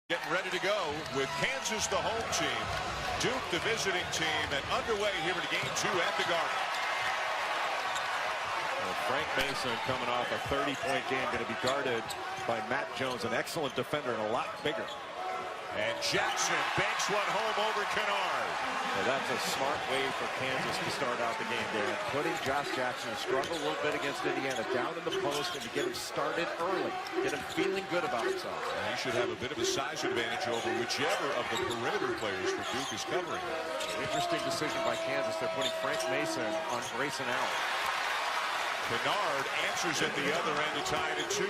Getting ready to go with Kansas, the home team, Duke, the visiting team, and underway here in Game 2 at the Garden. Well, Frank Mason coming off a 30-point game, going to be guarded by Matt Jones, an excellent defender and a lot bigger. And Jackson banks one home over Kennard. Well, that's a smart way for Kansas to start out the game, Dan. Putting Josh Jackson to struggle a little bit against Indiana down in the post and to get him started early. Get him feeling good about himself. And he should have a bit of a size advantage over whichever of the perimeter players for Duke is covering. Interesting decision by Kansas. They're putting Frank Mason on Grayson Allen. Kennard answers at the other end to tie it at 2.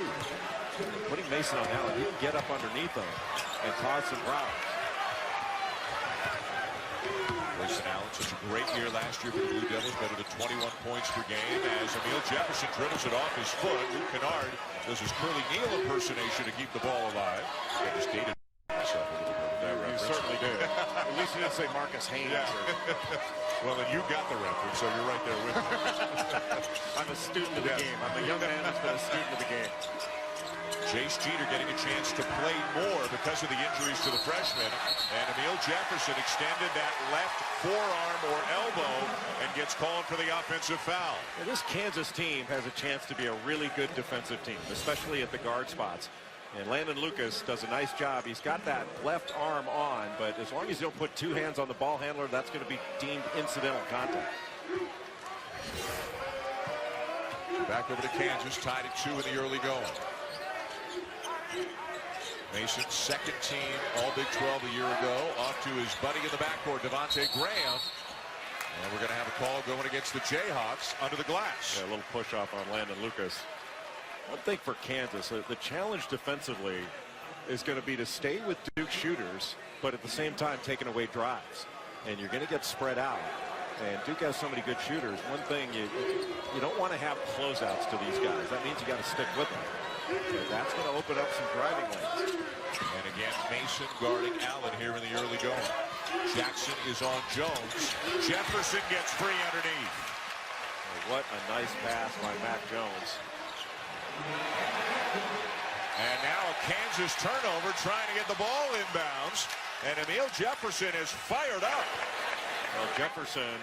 Putting Mason on Allen, he can get up underneath him and cause some problems. Grayson Allen, such a great year last year for the Blue Devils, better than 21 points per game as Emil Jefferson dribbles it off his foot. Luke Kennard does his Curly Neal impersonation to keep the ball alive. I just dated myself a little bit with that reference. You certainly did. At least you didn't say Marcus Haynes. Yeah. Well, then you got the reference, so you're right there with me. I'm a student of the game. I'm a young man who's been a student of the game. Jace Jeter getting a chance to play more because of the injuries to the freshman. And Emil Jefferson extended that left forearm or elbow and gets called for the offensive foul. Yeah, this Kansas team has a chance to be a really good defensive team, especially at the guard spots. And Landon Lucas does a nice job. He's got that left arm on, but as long as you don't put two hands on the ball handler, that's going to be deemed incidental contact. Back over to Kansas, tied at 2 in the early going. Mason's second team All-Big 12 a year ago, off to his buddy in the backcourt, Devontae Graham. And we're going to have a call going against the Jayhawks under the glass. Yeah, a little push off on Landon Lucas. One thing for Kansas, the challenge defensively is going to be to stay with Duke shooters, but at the same time taking away drives. And you're going to get spread out. And Duke has so many good shooters. One thing, you don't want to have closeouts to these guys. That means you got to stick with them. So that's going to open up some driving lanes. And again, Mason guarding Allen here in the early going. Jackson is on Jones. Jefferson gets free underneath. Well, what a nice pass by Matt Jones. And now a Kansas turnover trying to get the ball inbounds. And Emil Jefferson is fired up. Well, Jefferson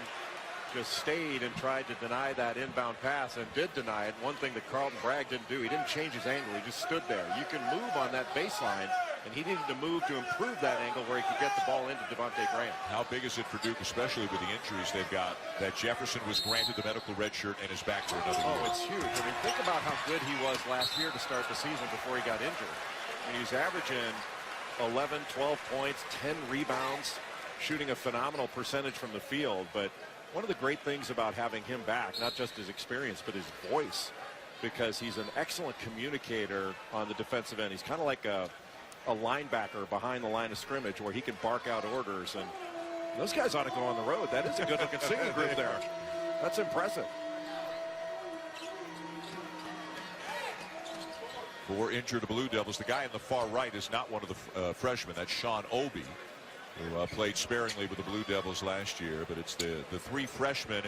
just stayed and tried to deny that inbound pass and did deny it. One thing that Carlton Bragg didn't do, he didn't change his angle. He just stood there. You can move on that baseline, and he needed to move to improve that angle where he could get the ball into Devontae Graham. How big is it for Duke, especially with the injuries they've got, that Jefferson was granted the medical red shirt and is back for another year? Oh, it's huge. I mean, think about how good he was last year to start the season before he got injured. I mean, he was averaging 11, 12 points, 10 rebounds, shooting a phenomenal percentage from the field. But one of the great things about having him back, not just his experience, but his voice, because he's an excellent communicator on the defensive end. He's kind of like a linebacker behind the line of scrimmage where he can bark out orders. And those guys ought to go on the road. That is a good-looking singing group there. That's impressive. For injured Blue Devils, the guy in the far right is not one of the freshmen. That's Sean Obi, who played sparingly with the Blue Devils last year. But it's the three freshmen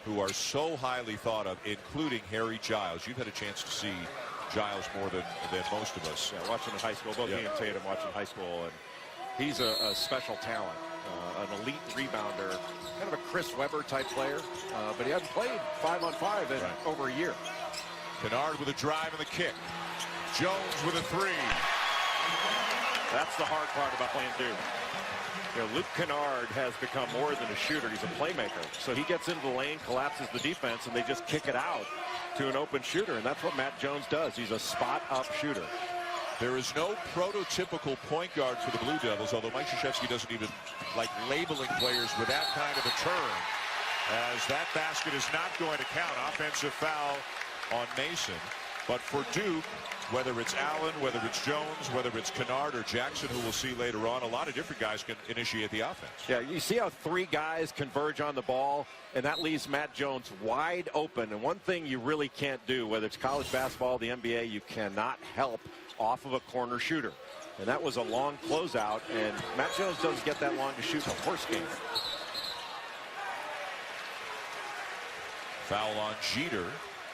who are so highly thought of, including Harry Giles. You've had a chance to see Giles more than most of us. Yeah, watching in high school, both he and Tatum watching high school, and he's a special talent, an elite rebounder, kind of a Chris Webber type player, but he hasn't played 5-on-5 in over a year. Kennard with a drive and the kick. Jones with a three. That's the hard part about playing Duke. You know, Luke Kennard has become more than a shooter. He's a playmaker. So he gets into the lane, collapses the defense, and they just kick it out to an open shooter. And that's what Matt Jones does. He's a spot-up shooter. There is no prototypical point guard for the Blue Devils, although Mike Krzyzewski doesn't even like labeling players with that kind of a turn, as that basket is not going to count. Offensive foul on Mason. But for Duke, whether it's Allen, whether it's Jones, whether it's Kennard or Jackson, who we'll see later on, a lot of different guys can initiate the offense. Yeah, you see how three guys converge on the ball, and that leaves Matt Jones wide open. And one thing you really can't do, whether it's college basketball, the NBA, you cannot help off of a corner shooter. And that was a long closeout, and Matt Jones doesn't get that long to shoot in a horse game. Foul on Jeter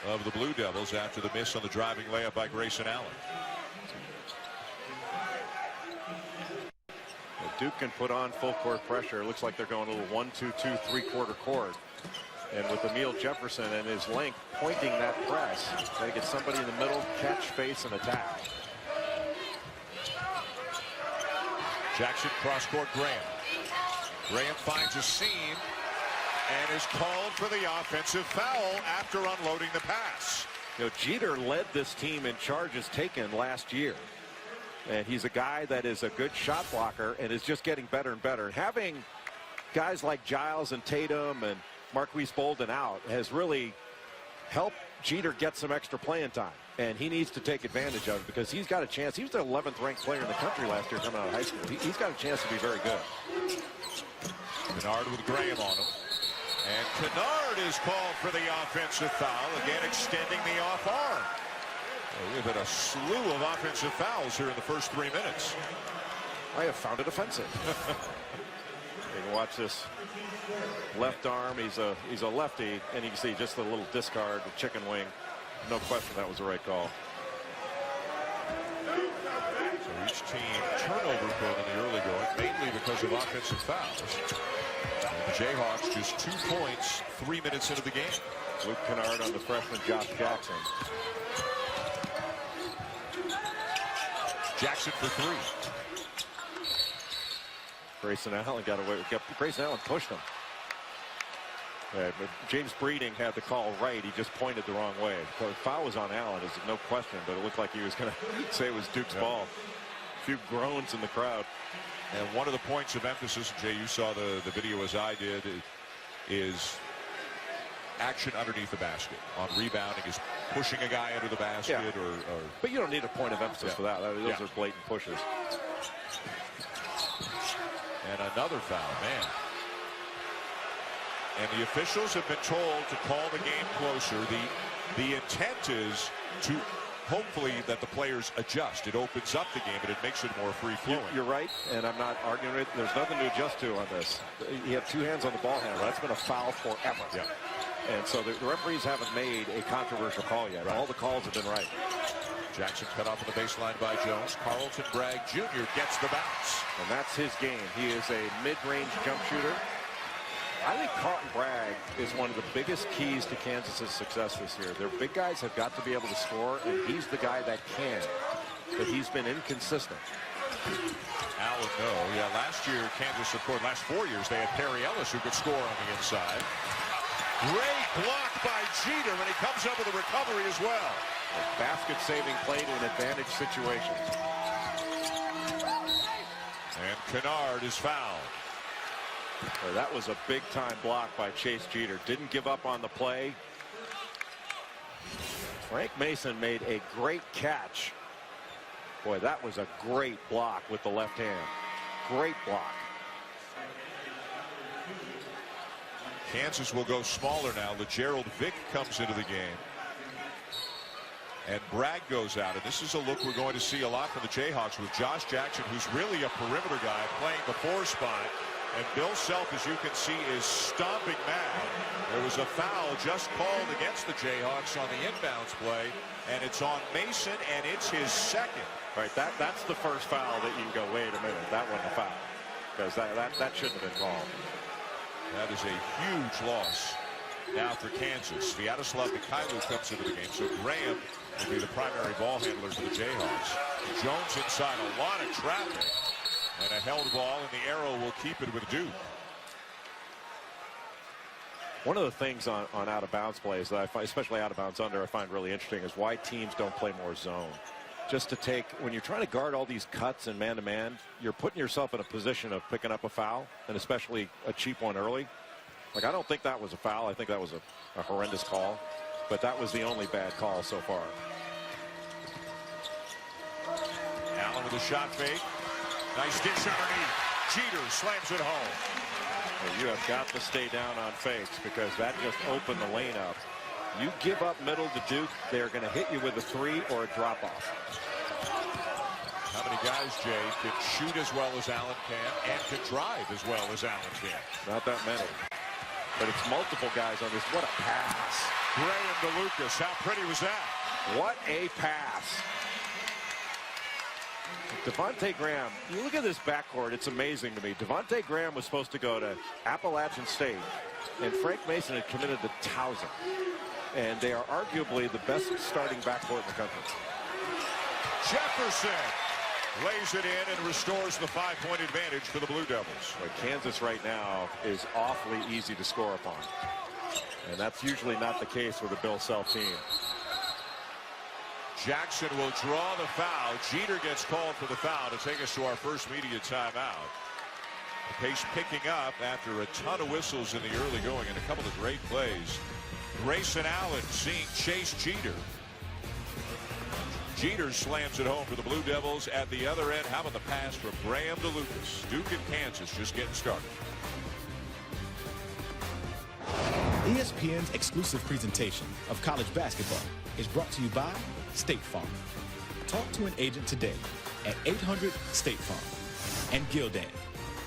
of the Blue Devils after the miss on the driving layup by Grayson Allen. Duke can put on full court pressure. It looks like they're going a little 1-2-2 3/4 court. And with Emile Jefferson and his length pointing that press, got to get somebody in the middle, catch, face, and attack. Jackson cross-court Graham. Graham finds a seam and is called for the offensive foul after unloading the pass. You know, Jeter led this team in charges taken last year. And he's a guy that is a good shot blocker and is just getting better and better. Having guys like Giles and Tatum and Marquise Bolden out has really helped Jeter get some extra playing time. And he needs to take advantage of it because he's got a chance. He was the 11th ranked player in the country last year coming out of high school. He's got a chance to be very good. Kennard with Graham on him. And Kennard is called for the offensive foul, again extending the off arm. We've had a slew of offensive fouls here in the first 3 minutes. I have found it offensive. You can watch this left arm. He's a lefty, and you can see just a little discard, the chicken wing. No question that was the right call. So each team turnover prone in the early going, mainly because of offensive fouls. And the Jayhawks just 2 points 3 minutes into the game. Luke Kennard on the freshman Josh Jackson. Jackson for 3. Grayson Allen got away. Grayson Allen pushed him. But James Breeding had the call right. He just pointed the wrong way. The foul was on Allen, is no question, but it looked like he was going to say it was Duke's ball. A few groans in the crowd. And one of the points of emphasis, Jay, you saw the video as I did, is action underneath the basket. On rebounding is pushing a guy under the basket. Yeah. But you don't need a point of emphasis for that. Those are blatant pushes. And another foul, man. And the officials have been told to call the game closer. The intent is to hopefully that the players adjust. It opens up the game, but it makes it more free-flowing. You're right, and I'm not arguing it. There's nothing to adjust to on this. You have 2 hands on the ball handle. That's been a foul forever. Yeah. And so the referees haven't made a controversial call yet. Right. All the calls have been right. Jackson cut off on the baseline by Jones. Carlton Bragg Jr. gets the bounce. And that's his game. He is a mid-range jump shooter. I think Carlton Bragg is one of the biggest keys to Kansas's success this year. Their big guys have got to be able to score, and he's the guy that can. But he's been inconsistent. Allen, no. Yeah, last year, Kansas, of course, last 4 years, they had Perry Ellis who could score on the inside. Great block by Jeter, and he comes up with a recovery as well. A basket-saving play to an advantage situation. And Kennard is fouled. That was a big-time block by Chase Jeter. Didn't give up on the play. Frank Mason made a great catch. Boy, that was a great block with the left hand. Great block. Kansas will go smaller now. LeGerald Vick comes into the game. And Bragg goes out. And this is a look we're going to see a lot from the Jayhawks with Josh Jackson, who's really a perimeter guy, playing the 4 spot. And Bill Self, as you can see, is stomping mad. There was a foul just called against the Jayhawks on the inbounds play. And it's on Mason, and it's his second. Right, that's the first foul that you can go, wait a minute, that wasn't a foul. Because that shouldn't have been called. That is a huge loss now for Kansas. Sviatoslav Mikhailuk comes into the game, so Graham will be the primary ball handler for the Jayhawks. Jones inside, a lot of traffic, and a held ball, and the arrow will keep it with Duke. One of the things on out-of-bounds plays that I find, especially out-of-bounds under, I find really interesting is why teams don't play more zone. Just to take, when you're trying to guard all these cuts and man-to-man, you're putting yourself in a position of picking up a foul, and especially a cheap one early. Like, I don't think that was a foul. I think that was a horrendous call. But that was the only bad call so far. Allen with a shot fake. Nice dish underneath. Jeter slams it home. Well, you have got to stay down on fakes because that just opened the lane up. You give up middle to Duke, they're going to hit you with a 3 or a drop-off. How many guys, Jay, can shoot as well as Allen can and can drive as well as Allen can? Not that many. But it's multiple guys on this. What a pass. Graham to Lucas. How pretty was that? What a pass. Devontae Graham, you look at this backcourt, it's amazing to me. Devontae Graham was supposed to go to Appalachian State, and Frank Mason had committed to Towson. And they are arguably the best starting backcourt in the country. Jefferson lays it in and restores the 5-point advantage for the Blue Devils. But Kansas right now is awfully easy to score upon. And that's usually not the case with a Bill Self team. Jackson will draw the foul. Jeter gets called for the foul to take us to our first media timeout. The pace picking up after a ton of whistles in the early going and a couple of great plays. Grayson Allen seeing Chase Jeter. Jeter slams it home for the Blue Devils. At the other end, how about the pass from Graham to Lucas? Duke and Kansas just getting started. ESPN's exclusive presentation of college basketball is brought to you by State Farm. Talk to an agent today at 800-STATE-FARM. And Gildan,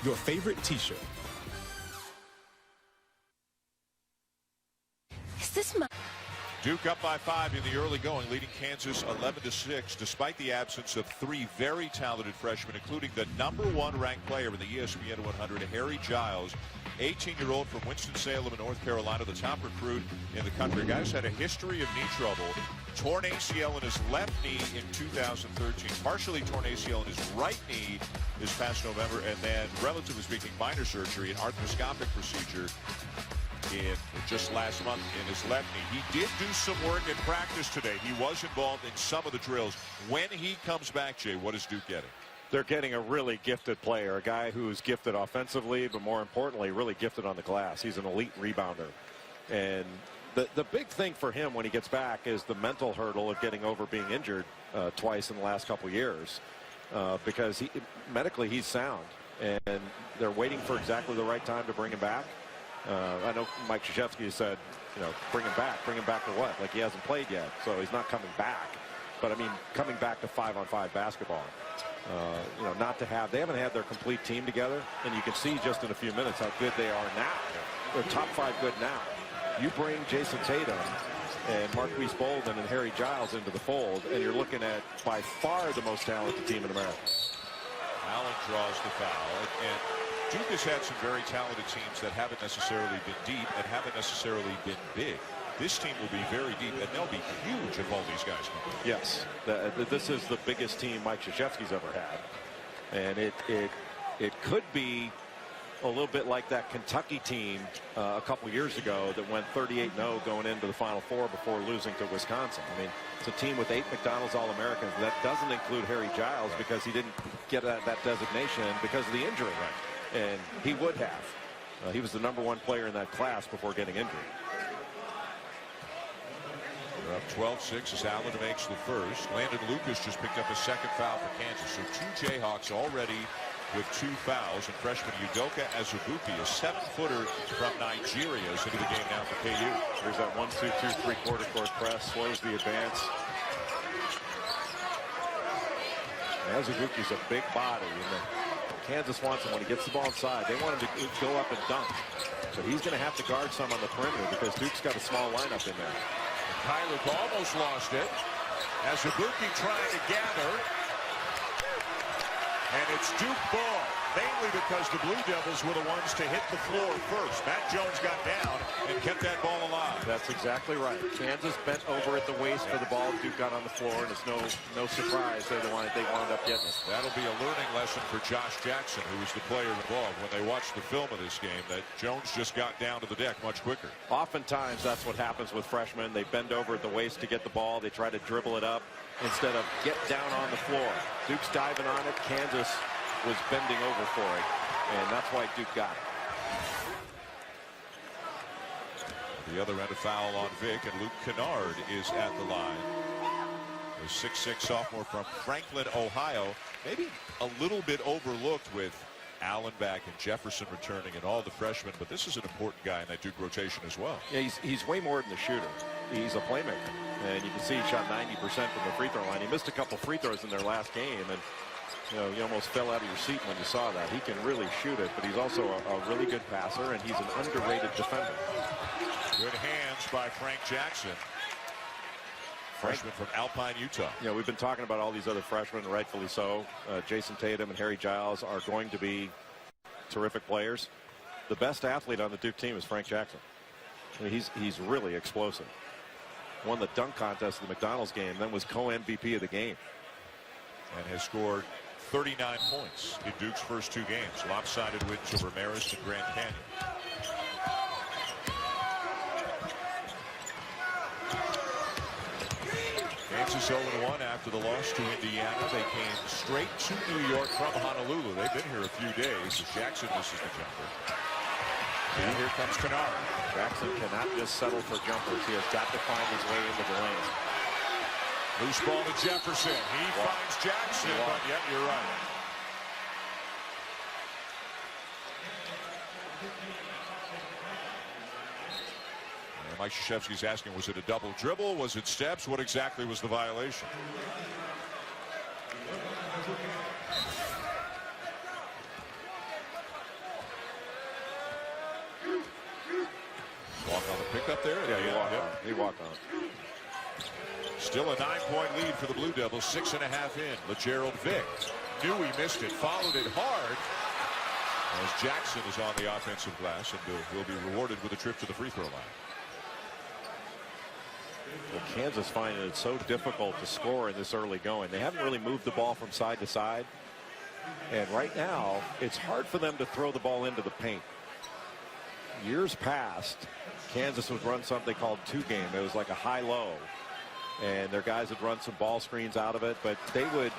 your favorite t-shirt. Is this my... Duke up by 5 in the early going, leading Kansas 11-6, despite the absence of 3 very talented freshmen, including the #1 ranked player in the ESPN 100, Harry Giles, 18-year-old from Winston-Salem in North Carolina, the top recruit in the country. The guy's had a history of knee trouble, torn ACL in his left knee in 2013, partially torn ACL in his right knee this past November, and then, relatively speaking, minor surgery, an arthroscopic procedure in just last month in his left knee. He did do some work in practice today. He was involved in some of the drills. When he comes back, Jay, what is Duke getting? They're getting a really gifted player, a guy who's gifted offensively, but more importantly, really gifted on the glass. He's an elite rebounder. And the big thing for him when he gets back is the mental hurdle of getting over being injured twice in the last couple years, because medically he's sound, and they're waiting for exactly the right time to bring him back. I know Mike Krzyzewski said, bring him back to what? Like, he hasn't played yet, so he's not coming back. But I mean, coming back to 5-on-5 basketball. They haven't had their complete team together, and you can see just in a few minutes how good they are now. They're top 5 good now. You bring Jason Tatum and Marquise Bolden and Harry Giles into the fold, and you're looking at by far the most talented team in America. Allen draws the foul, and Duke has had some very talented teams that haven't necessarily been deep and haven't necessarily been big. This team will be very deep, and they'll be huge if all these guys come. Yes, this is the biggest team Mike Krzyzewski's ever had, and it could be a little bit like that Kentucky team a couple years ago that went 38-0 going into the Final Four before losing to Wisconsin. I mean, it's a team with 8 McDonald's All-Americans. That doesn't include Harry Giles because he didn't get that designation because of the injury. Right. And he would have. He was the #1 player in that class before getting injured. They're up 12-6 as Allen makes the first. Landon Lucas just picked up a second foul for Kansas. So 2 Jayhawks already with 2 fouls. And freshman Udoka Azubuike, a 7-footer from Nigeria, is into the game now for KU. There's that 1-2-2 3/4 court press, slows the advance. Azubuike's a big body, and Kansas wants him when he gets the ball inside. They want him to go up and dunk. So he's going to have to guard some on the perimeter because Duke's got a small lineup in there. Kyler almost lost it. Azubuike trying to gather. And it's Duke ball, mainly because the Blue Devils were the ones to hit the floor first. Matt Jones got down and kept that ball alive. That's exactly right. Kansas bent over at the waist for the ball. Duke got on the floor, and it's no surprise they wound up getting it. That'll be a learning lesson for Josh Jackson, who was the player involved, when they watched the film of this game, that Jones just got down to the deck much quicker. Oftentimes, that's what happens with freshmen. They bend over at the waist to get the ball. They try to dribble it up instead of get down on the floor. Duke's diving on it. Kansas was bending over for it, and that's why Duke got it. The other end, a foul on Vic, and Luke Kennard is at the line. The 6'6" sophomore from Franklin, Ohio. Maybe a little bit overlooked with Allen back and Jefferson returning and all the freshmen, but this is an important guy in that Duke rotation as well. Yeah, he's way more than a shooter. He's a playmaker, and you can see he shot 90% from the free throw line. He missed a couple free throws in their last game, and you almost fell out of your seat when you saw that. He can really shoot it, but he's also a really good passer, and he's an underrated defender. Good hands by Frank Jackson. freshman from Alpine, Utah. You know, we've been talking about all these other freshmen, rightfully so. Jason Tatum and Harry Giles are going to be terrific players. The best athlete on the Duke team is Frank Jackson. I mean, he's really explosive. Won the dunk contest at the McDonald's game, then was co-MVP of the game. And has scored 39 points in Duke's first 2 games. Lopsided wins over Marist and Grand Canyon. Kansas 0-1 after the loss to Indiana. They came straight to New York from Honolulu. They've been here a few days as Jackson misses the jumper. And here comes Kennard. Jackson cannot just settle for jumpers. He has got to find his way into the lane. Loose ball to Jefferson. He finds Jackson, but yep, you're right. And Mike Krzyzewski's asking, was it a double dribble? Was it steps? What exactly was the violation? Walk on the pickup there? Yeah, he walked on. Still a 9-point lead for the Blue Devils, 6.5 in. LeGerald Vick knew he missed it, followed it hard as Jackson is on the offensive glass and will be rewarded with a trip to the free throw line. Well, Kansas finding it so difficult to score in this early going. They haven't really moved the ball from side to side. And right now, it's hard for them to throw the ball into the paint. Years past, Kansas would run something called 2-game. It was like a high-low. And their guys would run some ball screens out of it, but they would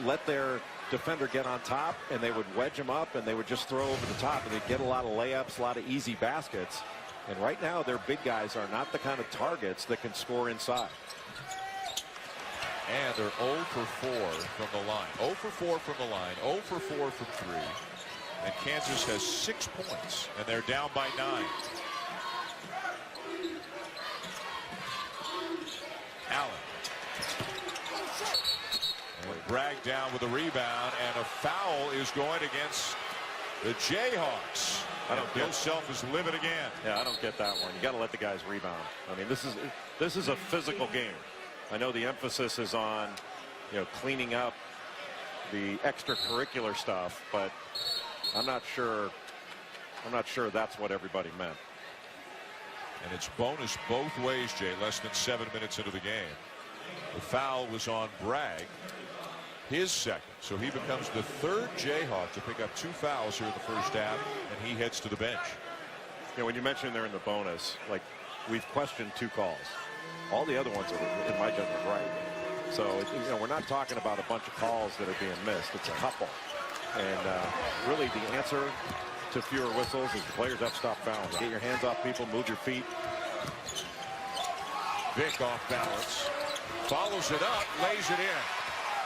let their defender get on top, and they would wedge him up, and they would just throw over the top, and they'd get a lot of layups, a lot of easy baskets. And right now, their big guys are not the kind of targets that can score inside. And they're 0 for 4 from the line. 0 for 4 from the line, 0 for 4 from 3. And Kansas has 6 points, and they're down by 9. Allen. And Bragg down with a rebound, and a foul is going against the Jayhawks. Bill Self is livid again. Yeah, I don't get that one. You got to let the guys rebound. I mean, this is a physical game. I know the emphasis is on, cleaning up the extracurricular stuff, but I'm not sure that's what everybody meant. And it's bonus both ways, Jay, less than 7 minutes into the game. The foul was on Bragg, his second. So he becomes the 3rd Jayhawk to pick up 2 fouls here in the first half, and he heads to the bench. When you mentioned they're in the bonus, like, we've questioned 2 calls. All the other ones are, in my judgment, right. So, we're not talking about a bunch of calls that are being missed. It's a couple. And really the answer to fewer whistles is the players have to stop fouling. Get your hands off people, move your feet. Vick off balance, follows it up, lays it in.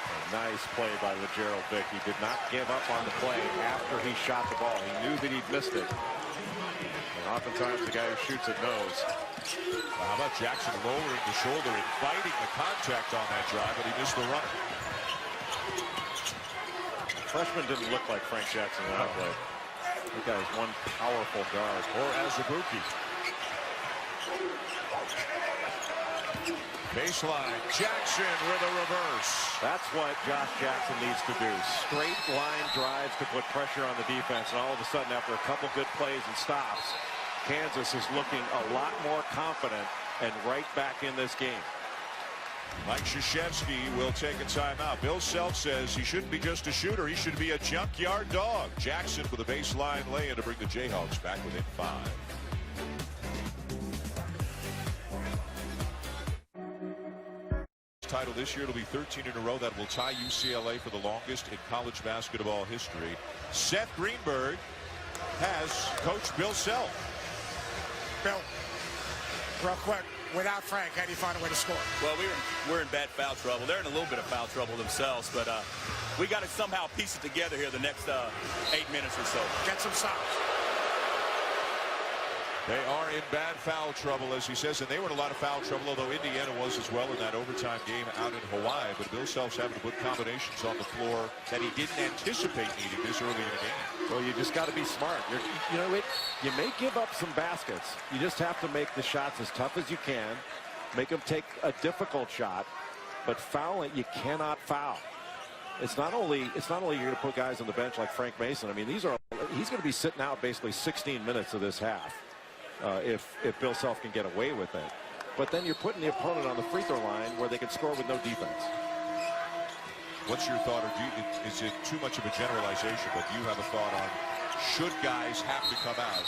A nice play by LeGerald Vick. He did not give up on the play after he shot the ball. He knew that he'd missed it. And oftentimes the guy who shoots it knows. Well, how about Jackson lowering the shoulder, inviting the contact on that drive, but he missed the runner. Freshman didn't look like Frank Jackson in that play. That guy's one powerful guard. Or Azubuike. Baseline, Jackson with a reverse. That's what Josh Jackson needs to do. Straight line drives to put pressure on the defense. And all of a sudden, after a couple good plays and stops, Kansas is looking a lot more confident and right back in this game. Mike Krzyzewski will take a timeout. Bill Self says he shouldn't be just a shooter. He should be a junkyard dog. Jackson with a baseline lay-in to bring the Jayhawks back within 5. Title this year, it'll be 13 in a row. That will tie UCLA for the longest in college basketball history. Seth Greenberg has coached Bill Self. Bill, real quick, without Frank, how do you find a way to score? Well, we're in bad foul trouble. They're in a little bit of foul trouble themselves, but we got to somehow piece it together here the next 8 minutes or so. Get some stops. They are in bad foul trouble, as he says, and they were in a lot of foul trouble, although Indiana was as well in that overtime game out in Hawaii. But Bill Self's having to put combinations on the floor that he didn't anticipate needing this early in the game. Well, you just got to be smart. You may give up some baskets. You just have to make the shots as tough as you can make him take a difficult shot, but foul it, you cannot foul. It's not only you're going to put guys on the bench like Frank Mason. I mean, he's going to be sitting out basically 16 minutes of this half if Bill Self can get away with it. But then you're putting the opponent on the free throw line where they can score with no defense. What's your thought, or is it too much of a generalization, but do you have a thought on should guys have to come out?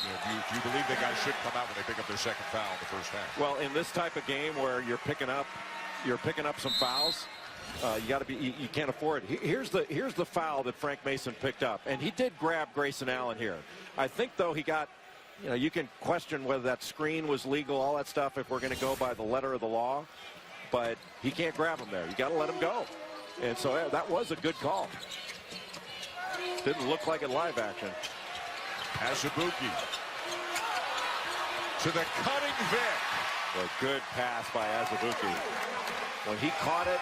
Do you believe that guys should come out when they pick up their second foul in the first half? Well, in this type of game where you're picking up some fouls, you got to be. You can't afford it. Here's the foul that Frank Mason picked up, and he did grab Grayson Allen here. I think though he got. You can question whether that screen was legal, all that stuff, if we're going to go by the letter of the law, but he can't grab him there. You got to let him go. And so that was a good call. Didn't look like it live action. Azubuike to the cutting Vic. A good pass by Azubuike. When he caught it,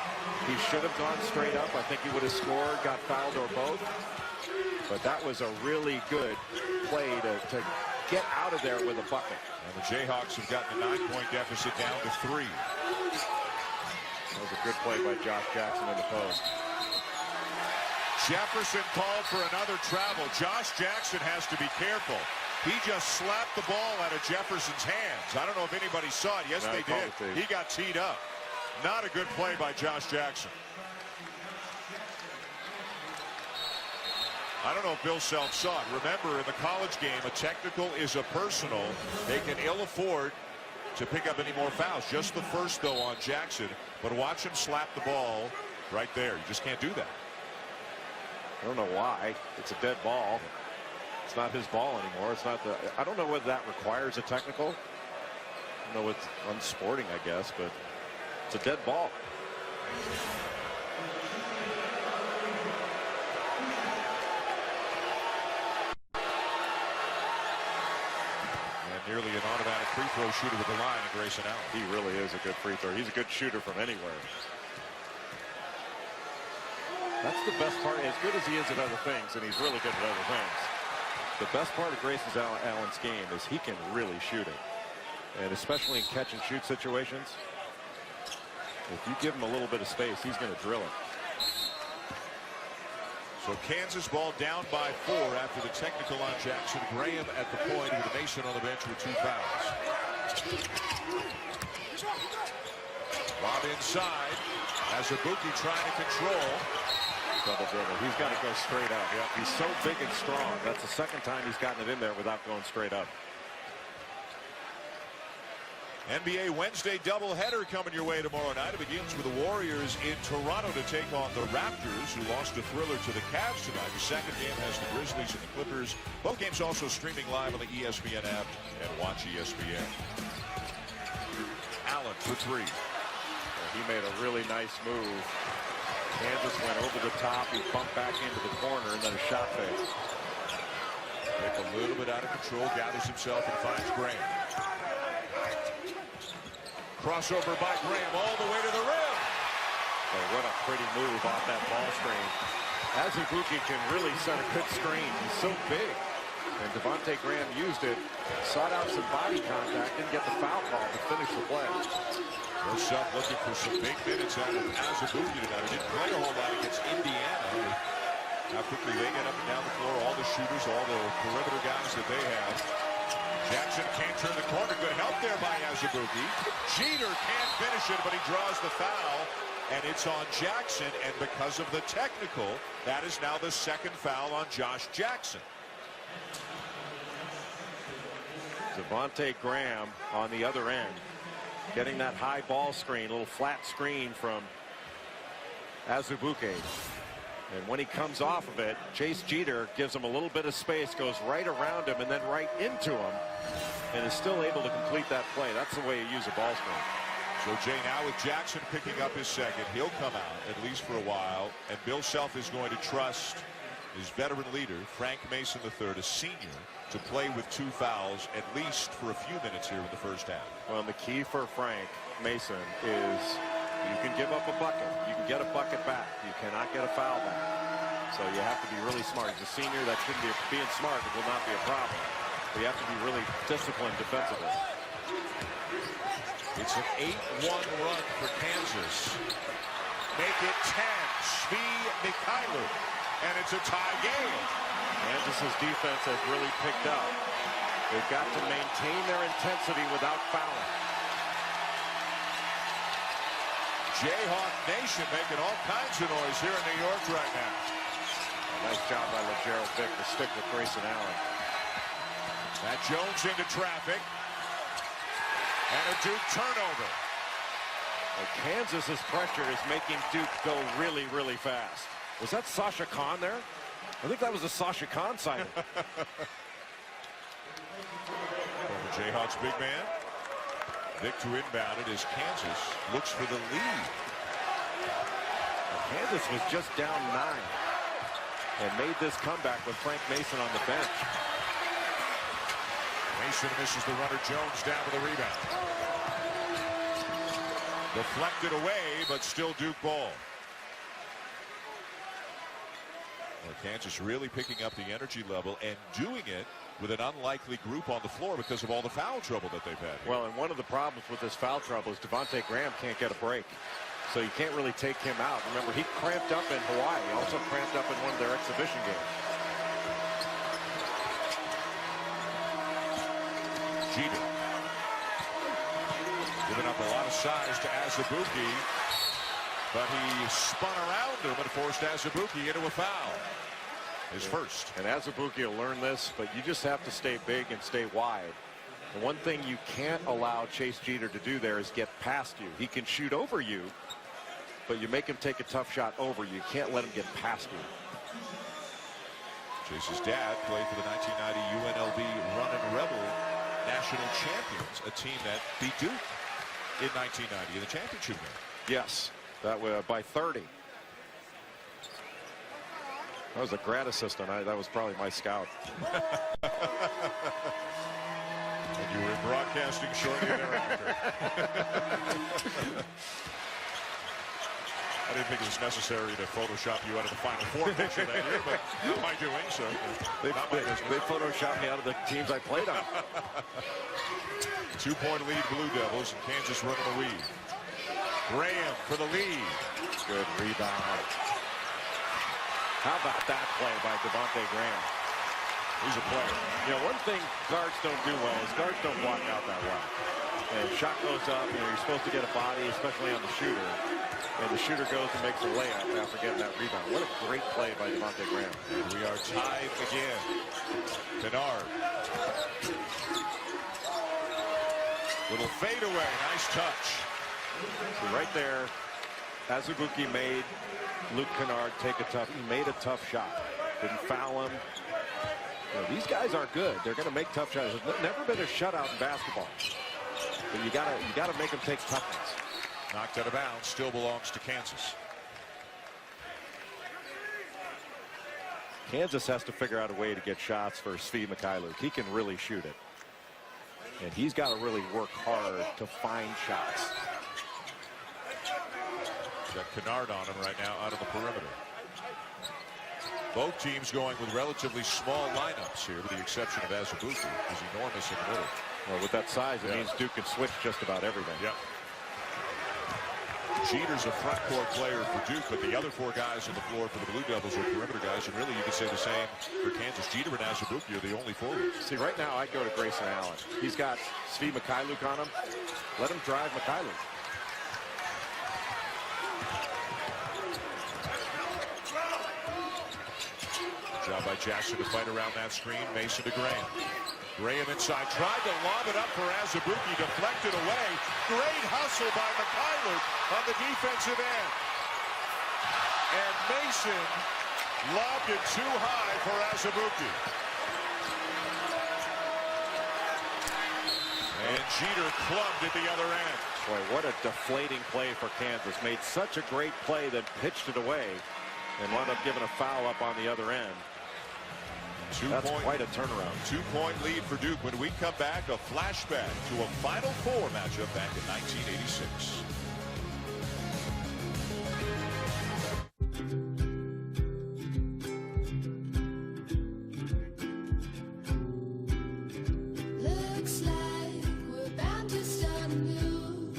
he should have gone straight up. I think he would have scored, got fouled, or both. But that was a really good play to get out of there with a bucket. And the Jayhawks have gotten a 9-point deficit down to 3. That was a good play by Josh Jackson in the post. Jefferson called for another travel. Josh Jackson has to be careful. He just slapped the ball out of Jefferson's hands. I don't know if anybody saw it. Yes, they did. He got teed up. Not a good play by Josh Jackson. I don't know if Bill Self saw it. Remember, in the college game, a technical is a personal. They can ill afford to pick up any more fouls. Just the first, though, on Jackson. But watch him slap the ball right there. You just can't do that. I don't know why. It's a dead ball. It's not his ball anymore. It's not the. I don't know whether that requires a technical. I know it's unsporting, I guess, but it's a dead ball. Nearly an automatic free throw shooter with the line in Grayson Allen. He really is a good free throw. He's a good shooter from anywhere. That's the best part. As good as he is at other things, and he's really good at other things, the best part of Grayson Allen's game is he can really shoot it. And especially in catch and shoot situations, if you give him a little bit of space, he's going to drill it. So Kansas ball down by 4 after the technical on Jackson. Graham at the point with Mason on the bench with 2 fouls. Lob inside. Azubuike trying to control. Double dribble. He's got to go straight up. Yep. He's so big and strong. That's the second time he's gotten it in there without going straight up. NBA Wednesday doubleheader coming your way tomorrow night. It begins with the Warriors in Toronto to take on the Raptors, who lost a thriller to the Cavs tonight. The second game has the Grizzlies and the Clippers. Both games also streaming live on the ESPN app and watch ESPN. Allen for 3. He made a really nice move. Kansas went over the top. He bumped back into the corner and then a shot fake. Nick a little bit out of control, gathers himself and finds Graham. Crossover by Graham all the way to the rim. Oh, what a pretty move off that ball screen. Azubuike can really set a good screen. He's so big. And Devontae Graham used it, sought out some body contact, didn't get the foul call to finish the play. Self looking for some big minutes out of Azubuike tonight. He didn't play a whole lot against Indiana. How quickly they get up and down the floor, all the shooters, all the perimeter guys that they have. Jackson can't turn the corner. Good help there by Azubuike. Jeter can't finish it, but he draws the foul. And it's on Jackson. And because of the technical, that is now the second foul on Josh Jackson. Devontae Graham on the other end. Getting that high ball screen, little flat screen from Azubuike. And when he comes off of it, Chase Jeter gives him a little bit of space, goes right around him and then right into him, and is still able to complete that play. That's the way you use a ball screen. So Jay, now with Jackson picking up his second, he'll come out at least for a while, and Bill Self is going to trust his veteran leader, Frank Mason III, a senior, to play with 2 fouls at least for a few minutes here in the first half. Well, the key for Frank Mason is you can give up a bucket. You can get a bucket back. You cannot get a foul back. So you have to be really smart. As a senior, that shouldn't be being smart. It will not be a problem. But you have to be really disciplined defensively. It's an 8-1 run for Kansas. Make it 10. Svi Mikhailuk. And it's a tie game. Kansas's defense has really picked up. They've got to maintain their intensity without fouling. Jayhawk Nation making all kinds of noise here in New York right now. Nice job by Gerald Vick to stick with Grayson Allen. Matt Jones into traffic. And a Duke turnover. Well, Kansas's pressure is making Duke go really, really fast. Was that Sasha Khan there? I think that was a Sasha Khan sighting. Over Jayhawks big man. Vick to inbound it as Kansas looks for the lead. Kansas was just down 9 and made this comeback with Frank Mason on the bench. Mason misses the runner. Jones down with the rebound. Deflected away, but still Duke ball. Well, Kansas really picking up the energy level and doing it with an unlikely group on the floor because of all the foul trouble that they've had. Well, and one of the problems with this foul trouble is Devontae Graham can't get a break. So you can't really take him out. Remember, he cramped up in Hawaii. He also cramped up in one of their exhibition games. Jeter. Giving up a lot of size to Azubuike. But he spun around him and forced Azubuike into a foul. His first. And Azubuike will learn this, but you just have to stay big and stay wide. The one thing you can't allow Chase Jeter to do there is get past you. He can shoot over you, but you make him take a tough shot over you. You can't let him get past you. Chase's dad played for the 1990 UNLV Runnin' Rebel National Champions, a team that beat Duke in 1990 in the championship game. Yes, that was by 30. I was a grad assistant. That was probably my scout. And you were in broadcasting shortly thereafter. I didn't think it was necessary to Photoshop you out of the Final Four picture that year, but not my doing, so They photoshopped me out of the teams I played on. 2-point lead Blue Devils, and Kansas running the lead. Graham for the lead. Good rebound. How about that play by Devontae Graham? He's a player. You know, one thing guards don't do well is guards don't block out that well. And shot goes up, you know, you're supposed to get a body, especially on the shooter. And the shooter goes and makes a layup after getting that rebound. What a great play by Devontae Graham. And we are tied again. Kennard. Little fadeaway, nice touch. So right there, Azubuike made Luke Kennard take a tough. He made a tough shot. Didn't foul him. You know, these guys are good. They're going to make tough shots. There's never been a shutout in basketball, but you gotta make them take tough ones. Knocked out of bounds. Still belongs to Kansas. Kansas has to figure out a way to get shots for Svi Mikhailuk. He can really shoot it, and he's got to really work hard to find shots. Got Kennard on him right now out of the perimeter. Both teams going with relatively small lineups here, with the exception of Azubuike, who's enormous in the middle. Well, with that size, it means Duke can switch just about everything. Yep. Jeter's a front court player for Duke, but the other 4 guys on the floor for the Blue Devils are perimeter guys, and really you could say the same for Kansas. Jeter and Azubuike are the only forwards. See, right now I'd go to Grayson Allen. He's got Svi Mikhailuk on him. Let him drive Mikhailuk. Job by Jackson to fight around that screen. Mason to Graham. Graham inside, tried to lob it up for Azubuike, deflected away. Great hustle by Mikhailuk on the defensive end. And Mason lobbed it too high for Azubuike. And Jeter clubbed at the other end. Boy, what a deflating play for Kansas. Made such a great play that pitched it away and wound up giving a foul up on the other end. That's quite a turnaround. 2-point lead for Duke. When we come back, a flashback to a Final Four matchup back in 1986. Looks like we're bound to start anew.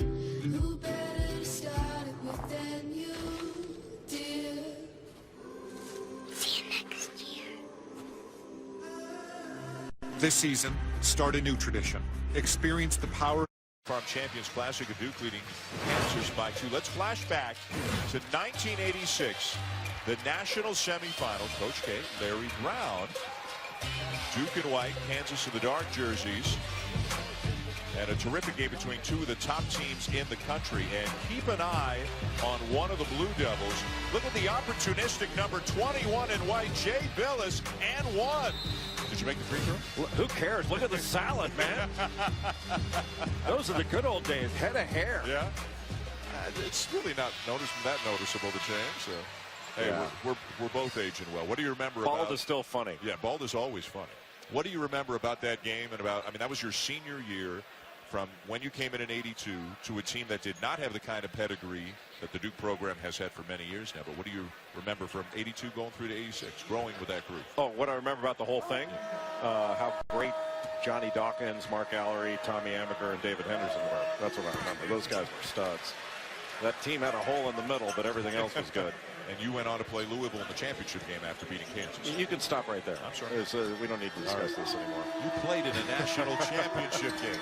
This season, start a new tradition. Experience the power. Farm Champions Classic of Duke leading Kansas by 2. Let's flash back to 1986, the national semifinal. Coach K, Larry Brown, Duke in white, Kansas in the dark jerseys. And a terrific game between two of the top teams in the country. And keep an eye on one of the Blue Devils. Look at the opportunistic number 21 in white, Jay Billis, and one. Did you make the free throw? Who cares? Look at the salad, man. Those are the good old days. Head of hair. Yeah. It's really not that noticeable to change. So, hey, yeah. we're both aging well. What do you remember Bald about? is still funny. Yeah, bald is always funny. What do you remember about that game and about? I mean, that was your senior year. From when you came in '82 to a team that did not have the kind of pedigree that the Duke program has had for many years now. But what do you remember from '82 going through to '86, growing with that group? Oh, what I remember about the whole thing, how great Johnny Dawkins, Mark Allery, Tommy Amaker, and David Henderson were. That's what I remember. Those guys were studs. That team had a hole in the middle, but everything else was good. And you went on to play Louisville in the championship game after beating Kansas. You can stop right there. I'm sorry. We don't need to discuss this anymore. You played in a national championship game.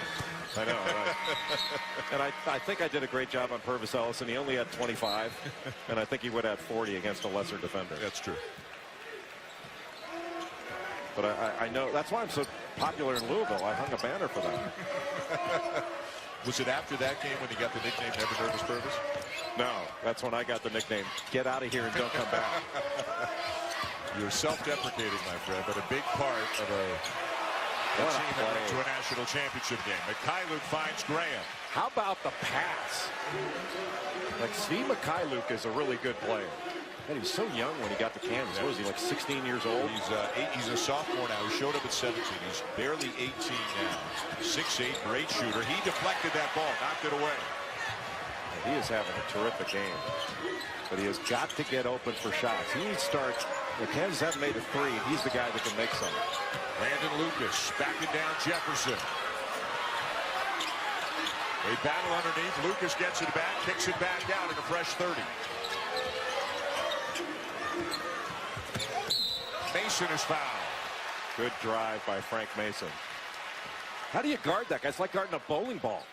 I know, right? And I think I did a great job on Purvis Ellison. He only had 25, and I think he would have had 40 against a lesser defender. That's true. But I know that's why I'm so popular in Louisville. I hung a banner for that. Was it after that game when you got the nickname Never Nervous Purvis? No, that's when I got the nickname Get Out of Here and Don't Come Back. You're self-deprecating, my friend, but a big part of a team that went to a national championship game. Mikhailuk finds Graham. How about the pass? Like, Steve Mikhailuk is a really good player. And he was so young when he got to Kansas. What was he, like 16 years old? He's a sophomore now. He showed up at 17. He's barely 18 now. 6'8", great shooter. He deflected that ball, knocked it away. He is having a terrific game. But he has got to get open for shots. He needs to start. Well, Kansas hasn't made a three, and he's the guy that can make some. Brandon Lucas backing down Jefferson. They battle underneath. Lucas gets it back, kicks it back out in a fresh 30. Mason is fouled. Good drive by Frank Mason. How do you guard that guy? It's like guarding a bowling ball.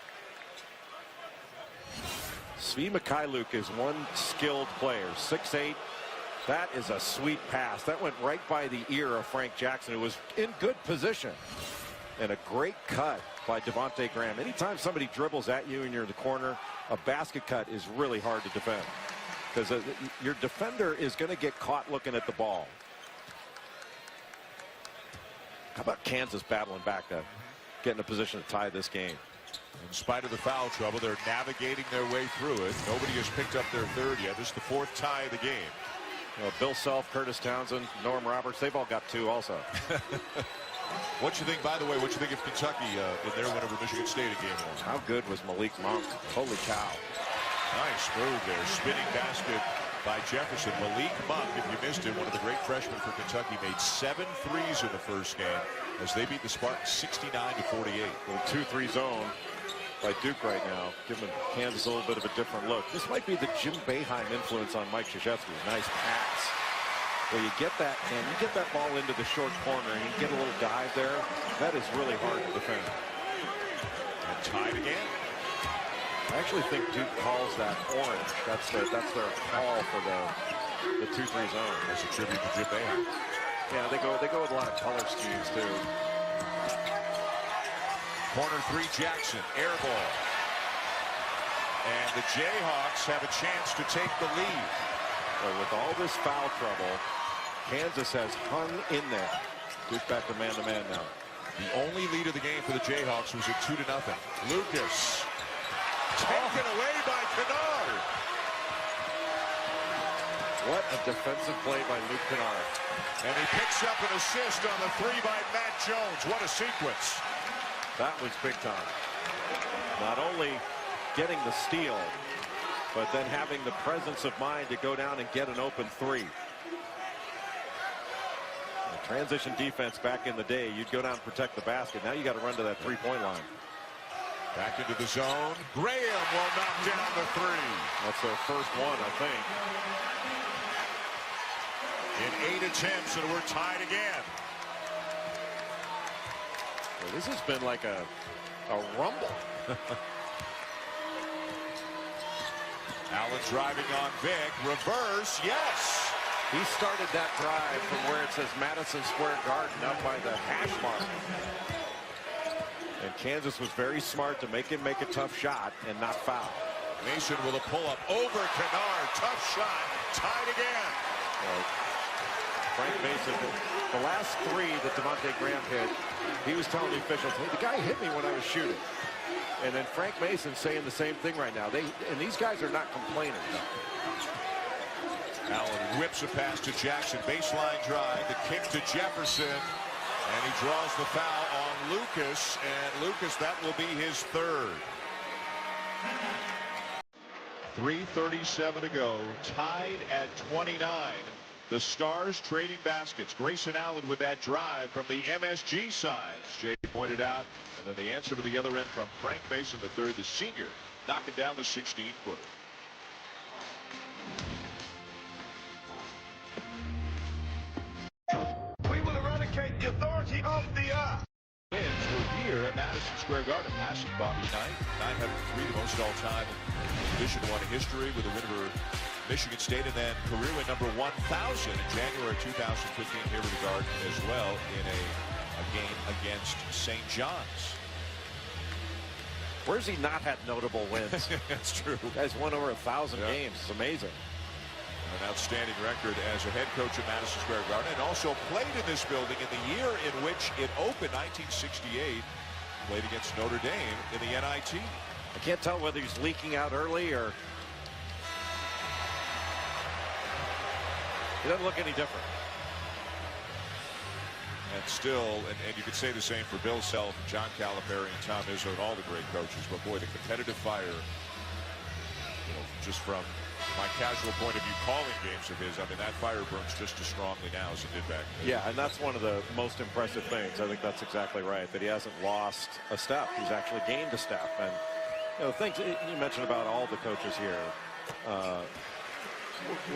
Svi Mikhailuk is one skilled player, 6'8". That is a sweet pass. That went right by the ear of Frank Jackson, who was in good position. And a great cut by Devontae Graham. Anytime somebody dribbles at you and you're in the corner, a basket cut is really hard to defend. Because your defender is going to get caught looking at the ball. How about Kansas battling back to get in a position to tie this game? In spite of the foul trouble, they're navigating their way through it. Nobody has picked up their third yet. This is the fourth tie of the game. Bill Self, Curtis Townsend, Norm Roberts, they've all got two also. What you think, by the way, what you think of Kentucky in their win over Michigan State at game one? How good was Malik Monk? Holy cow. Nice move there. Spinning basket by Jefferson. Malik Monk, if you missed it, one of the great freshmen for Kentucky, made 7 threes in the first game as they beat the Spartans 69-48. Little 2-3 zone by Duke right now, giving Kansas a little bit of a different look. This might be the Jim Boeheim influence on Mike Krzyzewski. Nice pass. Well, you get that, and you get that ball into the short corner, and you get a little dive there. That is really hard to defend. And tied again. I actually think Duke calls that orange. That's their call for the 2-3 zone. That's a tribute to Jim Boeheim. Yeah, they go with a lot of color schemes too. Corner three, Jackson, air ball. And the Jayhawks have a chance to take the lead. Well, with all this foul trouble, Kansas has hung in there. Duke back to man-to-man now. The only lead of the game for the Jayhawks was at 2-0. Lucas taken away by Kennard. What a defensive play by Luke Kennard. And he picks up an assist on the three by Matt Jones. What a sequence. That was big time. Not only getting the steal, but then having the presence of mind to go down and get an open three. The transition defense back in the day, you'd go down and protect the basket. Now you got to run to that three-point line. Back into the zone. Graham will knock down the three. That's their first one, I think. In 8 attempts, and we're tied again. This has been like a rumble. Allen driving on Vic. Reverse. Yes. He started that drive from where it says Madison Square Garden up by the hash mark. And Kansas was very smart to make him make a tough shot and not foul. Mason with a pull-up over Kennard. Tough shot. Tied again. Frank Mason, the last three that Devontae Graham hit, he was telling the officials, hey, the guy hit me when I was shooting. And then Frank Mason saying the same thing right now. And these guys are not complaining. Allen whips a pass to Jackson. Baseline drive. The kick to Jefferson. And he draws the foul on Lucas. And Lucas, that will be his third. 3:37 to go. Tied at 29. The Stars trading baskets. Grayson Allen with that drive from the MSG side. Jay pointed out. And then the answer to the other end from Frank Mason, the third, the senior, knocking down the 16-footer. We will eradicate the authority of the earth. Wins were here at Madison Square Garden. Passing Bobby Knight, 903, the most all-time in Division I history, with a win over Michigan State, and then career win number 1,000 in January 2015 here with the Garden as well in a game against St. John's. Where's he not had notable wins? That's true. You guys won over 1,000 games. It's amazing. An outstanding record as a head coach at Madison Square Garden, and also played in this building in the year in which it opened, 1968. Played against Notre Dame in the NIT. I can't tell whether he's leaking out early or he doesn't look any different. And still, and you could say the same for Bill Self, John Calipari, and Tom Izzo, and all the great coaches. But boy, the competitive fire, just from my casual point of view calling games of his, I mean, that fire burns just as strongly now as it did back then. Yeah, and that's one of the most impressive things. I think that's exactly right, that he hasn't lost a step. He's actually gained a step. And, things you mentioned about all the coaches here,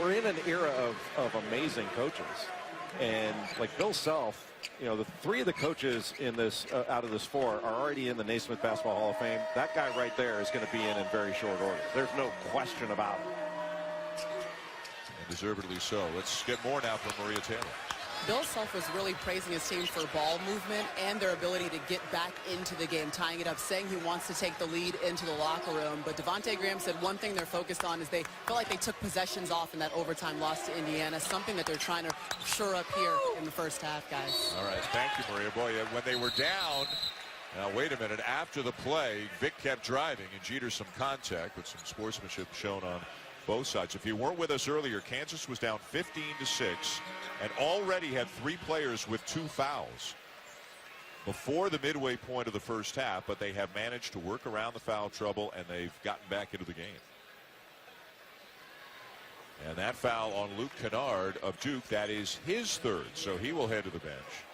we're in an era of amazing coaches. And like Bill Self, the three of the coaches in this out of this four are already in the Naismith Basketball Hall of Fame. That guy right there is going to be in very short order. There's no question about it. And deservedly so. Let's get more now from Maria Taylor. Bill Self was really praising his team for ball movement and their ability to get back into the game, tying it up, saying he wants to take the lead into the locker room. But Devontae Graham said one thing they're focused on is they feel like they took possessions off in that overtime loss to Indiana, something that they're trying to shore up here in the first half, guys. All right, thank you, Maria. Boy, when they were down, now wait a minute, after the play, Vic kept driving and Jeter some contact, with some sportsmanship shown on both sides. If you weren't with us earlier, Kansas was down 15-6 and already had 3 players with 2 fouls before the midway point of the first half, but they have managed to work around the foul trouble and they've gotten back into the game. And that foul on Luke Kennard of Duke, that is his third, so he will head to the bench.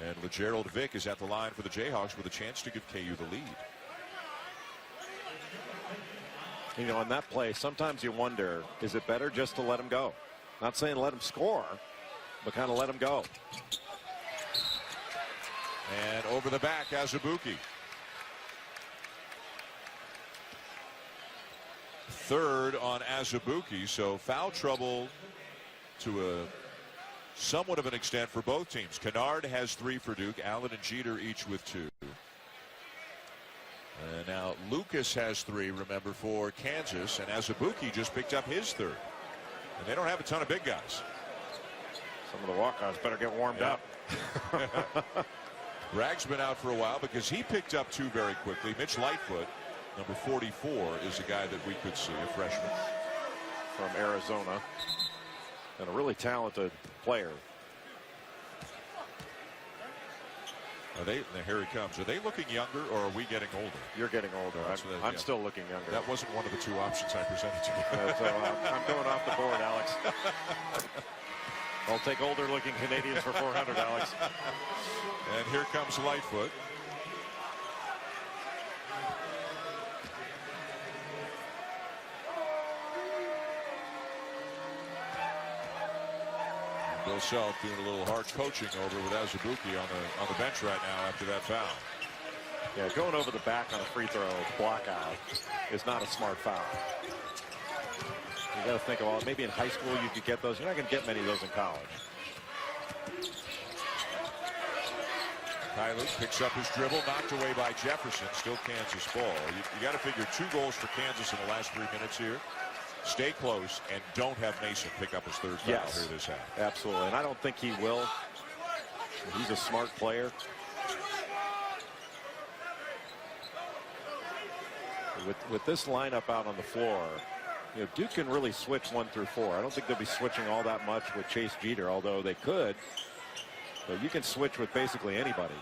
And LeGerald Vick is at the line for the Jayhawks with a chance to give KU the lead. On that play, sometimes you wonder, is it better just to let him go? Not saying let him score, but kind of let him go. And over the back, Azubuike. Third on Azubuike, so foul trouble to a somewhat of an extent for both teams. Kennard has 3 for Duke, Allen and Jeter each with 2. And now Lucas has 3, remember, for Kansas, and Azubuike just picked up his 3rd. And they don't have a ton of big guys. Some of the walk-ons better get warmed up. Ragg's been out for a while because he picked up 2 very quickly. Mitch Lightfoot, number 44, is a guy that we could see, a freshman from Arizona, and a really talented player. Are they? Here he comes. Are they looking younger, or are we getting older? You're getting older. I'm still looking younger. That wasn't one of the 2 options I presented to you. So I'm going off the board, Alex. I'll take older-looking Canadians for 400, Alex. And here comes Lightfoot. Bill Self doing a little hard coaching over with Azubuike on the bench right now after that foul. Yeah, going over the back on a free throw block out is not a smart foul. You got to think about, maybe in high school you could get those. You're not going to get many of those in college. Kylie picks up his dribble, knocked away by Jefferson. Still Kansas ball. You got to figure 2 goals for Kansas in the last 3 minutes here. Stay close and don't have Mason pick up his 3rd foul here this half. Absolutely, and I don't think he will. He's a smart player. With this lineup out on the floor, you know, Duke can really switch 1 through 4. I don't think they'll be switching all that much with Chase Jeter, although they could. But you can switch with basically anybody.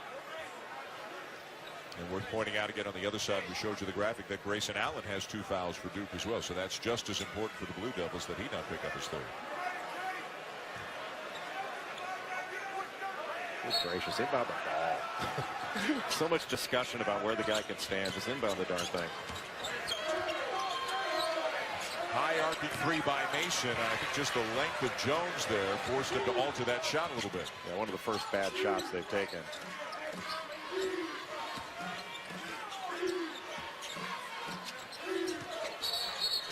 And worth pointing out again on the other side, we showed you the graphic that Grayson Allen has 2 fouls for Duke as well. So that's just as important for the Blue Devils that he not pick up his 3rd. Good gracious, inbound the ball. So much discussion about where the guy can stand. Just inbound the darn thing. High arcing 3 by Mason. I think just the length of Jones there forced him to alter that shot a little bit. Yeah, one of the first bad shots they've taken.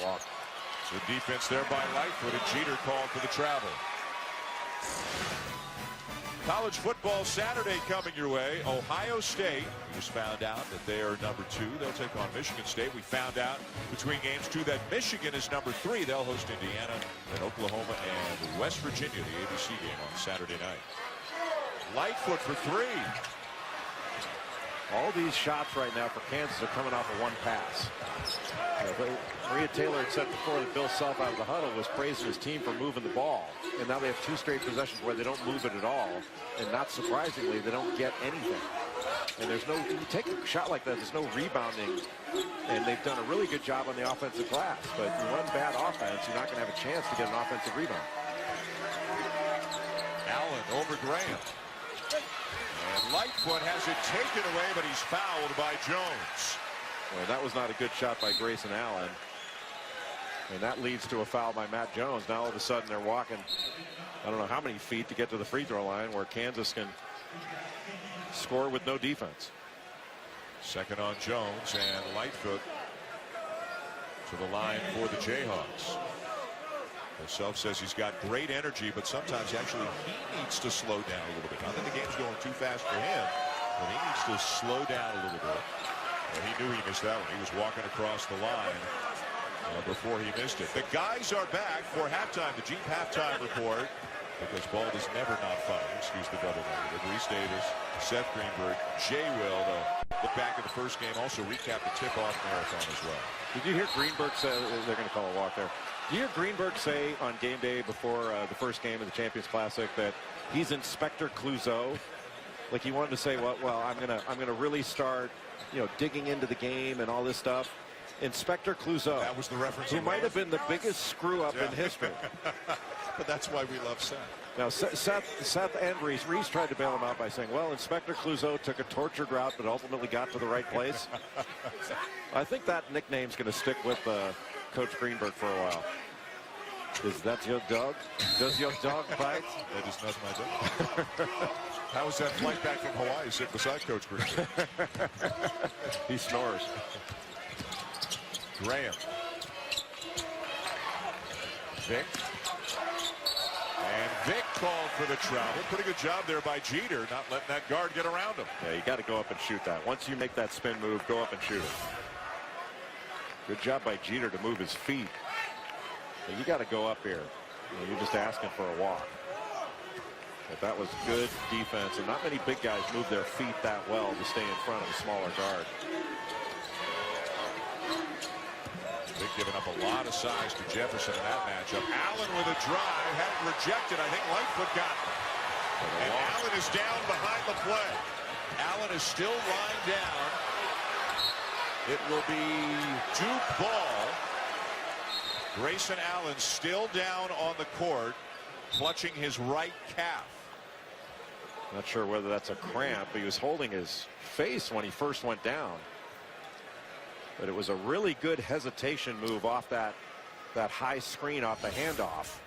Walk. Good defense there by Lightfoot, and Jeter called for the travel. College football Saturday coming your way. Ohio State, we just found out that they are number 2. They'll take on Michigan State. We found out between games 2 that Michigan is number 3. They'll host Indiana and Oklahoma and West Virginia, the ABC game on Saturday night. Lightfoot for 3. All these shots right now for Kansas are coming off of 1 pass. Maria Taylor had said before that Bill Self out of the huddle was praising his team for moving the ball. And now they have 2 straight possessions where they don't move it at all. And not surprisingly, they don't get anything. And there's no, you take a shot like that, there's no rebounding. And they've done a really good job on the offensive glass. But you run bad offense, you're not going to have a chance to get an offensive rebound. Allen over Graham. And Lightfoot has it taken away, but he's fouled by Jones. Well, that was not a good shot by Grayson Allen. And that leads to a foul by Matt Jones. Now all of a sudden they're walking, I don't know how many feet to get to the free throw line where Kansas can score with no defense. Second on Jones, and Lightfoot to the line for the Jayhawks. Himself says he's got great energy, but sometimes actually he needs to slow down a little bit. Not that the game's going too fast for him, but he needs to slow down a little bit. Well, he knew he missed that one. He was walking across the line before he missed it. The guys are back for halftime, the Jeep halftime report, because ball is never not fired. Excuse the double negative. Reese Davis, Seth Greenberg, Jay Will. Look back at the first game. Also recap the tip-off marathon as well. Did you hear Greenberg say, they're going to call a walk there. Did you hear Greenberg say on game day before the first game of the Champions Classic that he's Inspector Clouseau? Like he wanted to say, well, I'm gonna really start, you know, digging into the game and all this stuff. Inspector Clouseau. That was the reference. Who might have been the biggest screw up in history. But that's why we love Seth. Now, Seth and Reese tried to bail him out by saying, well, Inspector Clouseau took a tortured route but ultimately got to the right place. I think that nickname's going to stick with Coach Greenberg for a while. Is that your dog? Does your dog bite? That is not my dog. How was that flight back from Hawaii sitting beside Coach Greenberg? He snores. Graham. Vic. And Vic called for the travel. Pretty good job there by Jeter, not letting that guard get around him. Yeah, you got to go up and shoot that. Once you make that spin move, go up and shoot it. Good job by Jeter to move his feet. You got to go up here. You're just asking for a walk. But that was good defense, and not many big guys move their feet that well to stay in front of a smaller guard. Vic giving up a lot of size to Jefferson in that matchup. Allen with a drive, had it rejected. I think Lightfoot got it. And Allen is down behind the play. Allen is still lying down. It will be Duke ball. Grayson Allen still down on the court, clutching his right calf. Not sure whether that's a cramp, but he was holding his face when he first went down. But it was a really good hesitation move off that high screen off the handoff.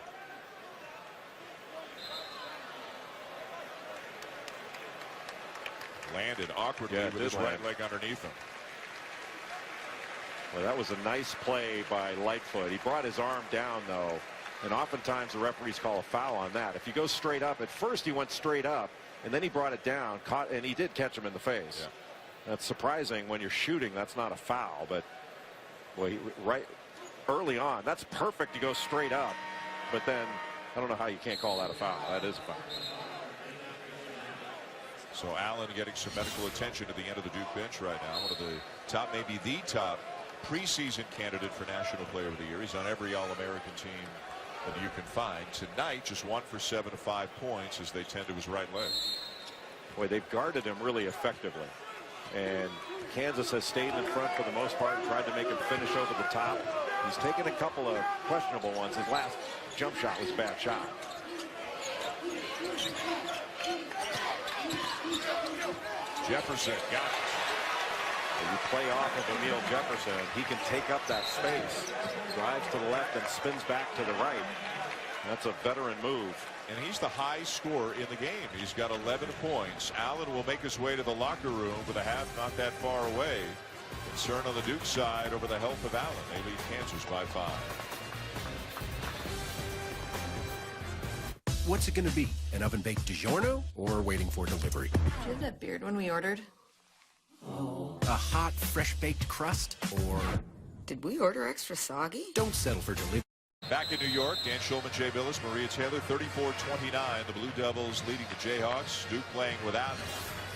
Landed awkwardly with his right leg underneath him. Well, that was a nice play by Lightfoot. He brought his arm down, though, and oftentimes the referees call a foul on that. If you go straight up, at first he went straight up, and then he brought it down, caught, and he did catch him in the face. Yeah. That's surprising when you're shooting. That's not a foul, but well, right early on, that's perfect to go straight up. But then I don't know how you can't call that a foul. That is a foul. So Allen getting some medical attention at the end of the Duke bench right now. One of the top, maybe the top preseason candidate for National Player of the Year. He's on every All-American team that you can find. Tonight, just 1 for 7 to 5 points as they tend to his right leg. Boy, they've guarded him really effectively. And Kansas has stayed in front for the most part and tried to make him finish over the top. He's taken a couple of questionable ones. His last jump shot was a bad shot. Jefferson got it. When you play off of Emil Jefferson, he can take up that space, drives to the left and spins back to the right. That's a veteran move. And he's the high scorer in the game. He's got 11 points. Allen will make his way to the locker room with a half not that far away. Concern on the Duke side over the health of Allen. They lead Kansas by 5. What's it going to be? An oven-baked DiGiorno or waiting for delivery? Did you have that beard when we ordered? A hot, fresh-baked crust or... Did we order extra soggy? Don't settle for delivery. Back in New York, Dan Schulman, Jay Billis, Maria Taylor, 34-29. The Blue Devils leading the Jayhawks. Duke playing without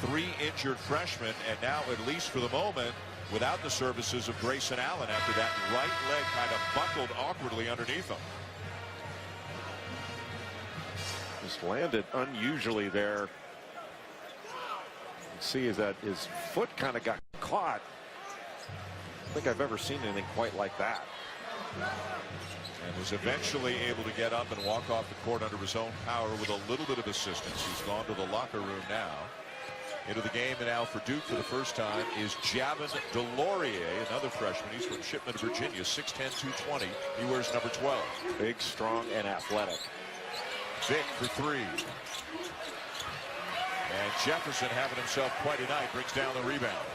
3 injured freshmen, and now, at least for the moment, without the services of Grayson Allen after that right leg kind of buckled awkwardly underneath him. Just landed unusually there. You see is that his foot kind of got caught. I don't think I've ever seen anything quite like that. And was eventually able to get up and walk off the court under his own power with a little bit of assistance. He's gone to the locker room now. Into the game and now for Duke for the first time is Javin DeLaurier, another freshman. He's from Shipman, Virginia, 6'10", 220. He wears number 12. Big, strong, and athletic. Vic for 3. And Jefferson having himself quite a night, brings down the rebound.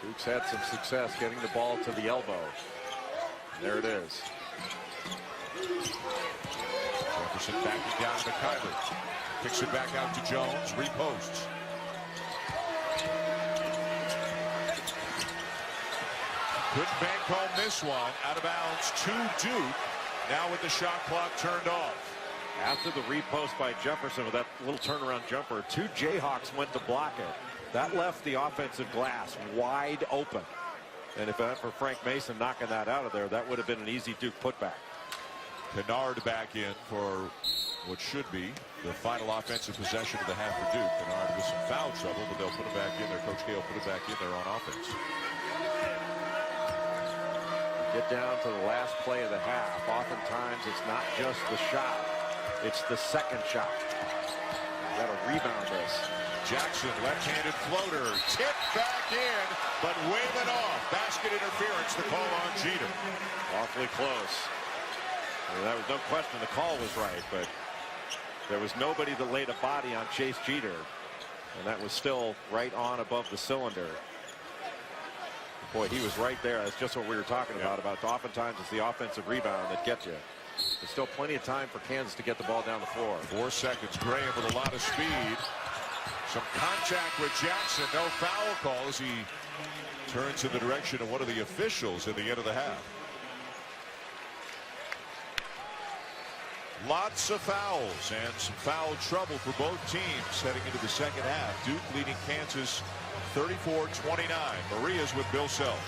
Duke's had some success getting the ball to the elbow. There it is. Jefferson backing down to Kyler. Kicks it back out to Jones. Reposts. Couldn't bank home this one. Out of bounds to Duke. Now with the shot clock turned off. After the repost by Jefferson with that little turnaround jumper, 2 Jayhawks went to block it. That left the offensive glass wide open. And if that for Frank Mason knocking that out of there, that would have been an easy Duke putback. Kennard back in for what should be the final offensive possession of the half for Duke. Kennard with some foul trouble, but they'll put it back in there. Coach Gale put it back in there on offense. Get down to the last play of the half. Oftentimes it's not just the shot, it's the second shot. You got to rebound this. Jackson, left-handed floater, tipped back in, but waving off. Basket interference, the call on Jeter. Awfully close. Well, that was no question the call was right, but there was nobody that laid a body on Chase Jeter, and that was still right on above the cylinder. Boy, he was right there. That's just what we were talking about oftentimes it's the offensive rebound that gets you. There's still plenty of time for Kansas to get the ball down the floor. 4 seconds. Graham with a lot of speed. Some contact with Jackson. No foul call as he turns in the direction of one of the officials at the end of the half. Lots of fouls and some foul trouble for both teams heading into the second half. Duke leading Kansas 34-29. Maria's with Bill Self.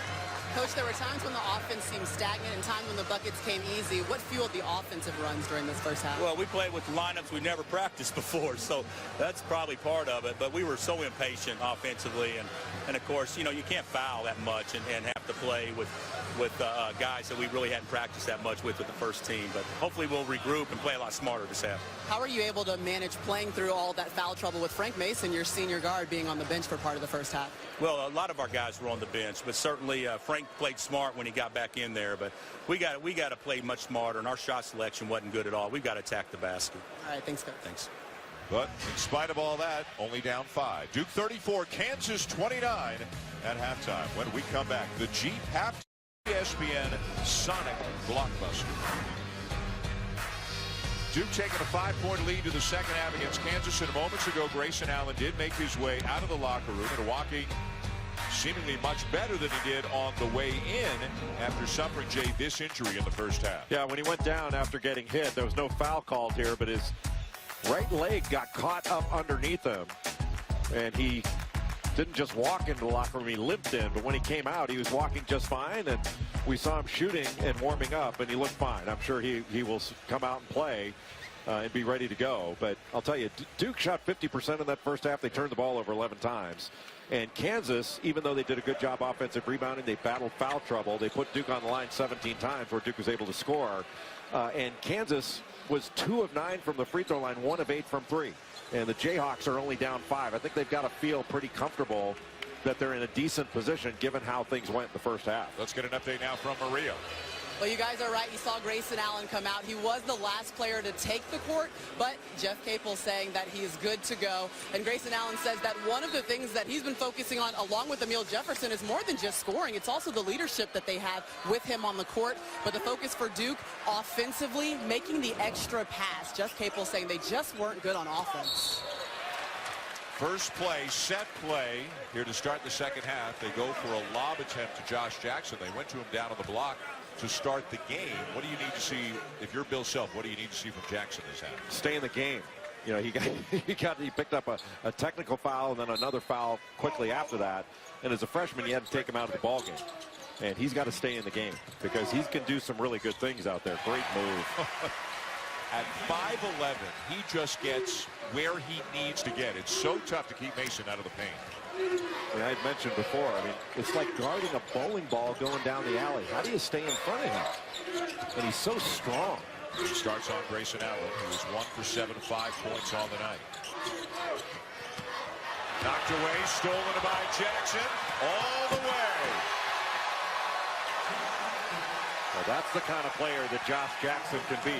Coach, there were times when the offense seemed stagnant and times when the buckets came easy. What fueled the offensive runs during this first half? Well, we played with lineups we never practiced before, so that's probably part of it. But we were so impatient offensively, and of course, you know, you can't foul that much and have to play with with guys that we really hadn't practiced that much with the first team. But hopefully we'll regroup and play a lot smarter this half. How are you able to manage playing through all that foul trouble with Frank Mason, your senior guard, being on the bench for part of the first half? Well, a lot of our guys were on the bench, but certainly Frank played smart when he got back in there. But we got to play much smarter, and our shot selection wasn't good at all. We've got to attack the basket. All right, thanks, Coach. Thanks. But in spite of all that, only down 5. Duke 34, Kansas 29 at halftime. When we come back, the Jeep halftime ESPN Sonic blockbuster. Duke taking a 5-point lead to the second half against Kansas. And moments ago, Grayson Allen did make his way out of the locker room and walking seemingly much better than he did on the way in after suffering, Jay, this injury in the first half. Yeah, when he went down after getting hit, there was no foul called here, but his right leg got caught up underneath him, and he didn't just walk into the locker room, he limped in, but when he came out, he was walking just fine, and we saw him shooting and warming up, and he looked fine. I'm sure he will come out and play and be ready to go. But I'll tell you, Duke shot 50% in that first half. They turned the ball over 11 times. And Kansas, even though they did a good job offensive rebounding, they battled foul trouble. They put Duke on the line 17 times where Duke was able to score. And Kansas was 2 of 9 from the free throw line, 1 of 8 from 3. And the Jayhawks are only down 5. I think they've got to feel pretty comfortable that they're in a decent position given how things went in the first half. Let's get an update now from Maria. Well, you guys are right. You saw Grayson Allen come out. He was the last player to take the court, but Jeff Capel saying that he is good to go. And Grayson Allen says that one of the things that he's been focusing on, along with Emil Jefferson, is more than just scoring. It's also the leadership that they have with him on the court. But the focus for Duke, offensively, making the extra pass. Jeff Capel saying they just weren't good on offense. First play, set play, here to start the second half. They go for a lob attempt to Josh Jackson. They went to him down on the block to start the game. What do you need to see, if you're Bill Self, what do you need to see from Jackson this half? Stay in the game. You know, he picked up a technical foul and then another foul quickly after that. And as a freshman, you had to take him out of the ball game. And he's got to stay in the game because he can do some really good things out there. Great move. At 5'11", he just gets where he needs to get. It's so tough to keep Mason out of the paint. Yeah, I mentioned before, I mean, it's like guarding a bowling ball going down the alley. How do you stay in front of him? And he's so strong. He starts on Grayson Allen, who was 1 for 7, 5 points on the night. Knocked away, stolen by Jackson, all the way. Well, that's the kind of player that Josh Jackson can be.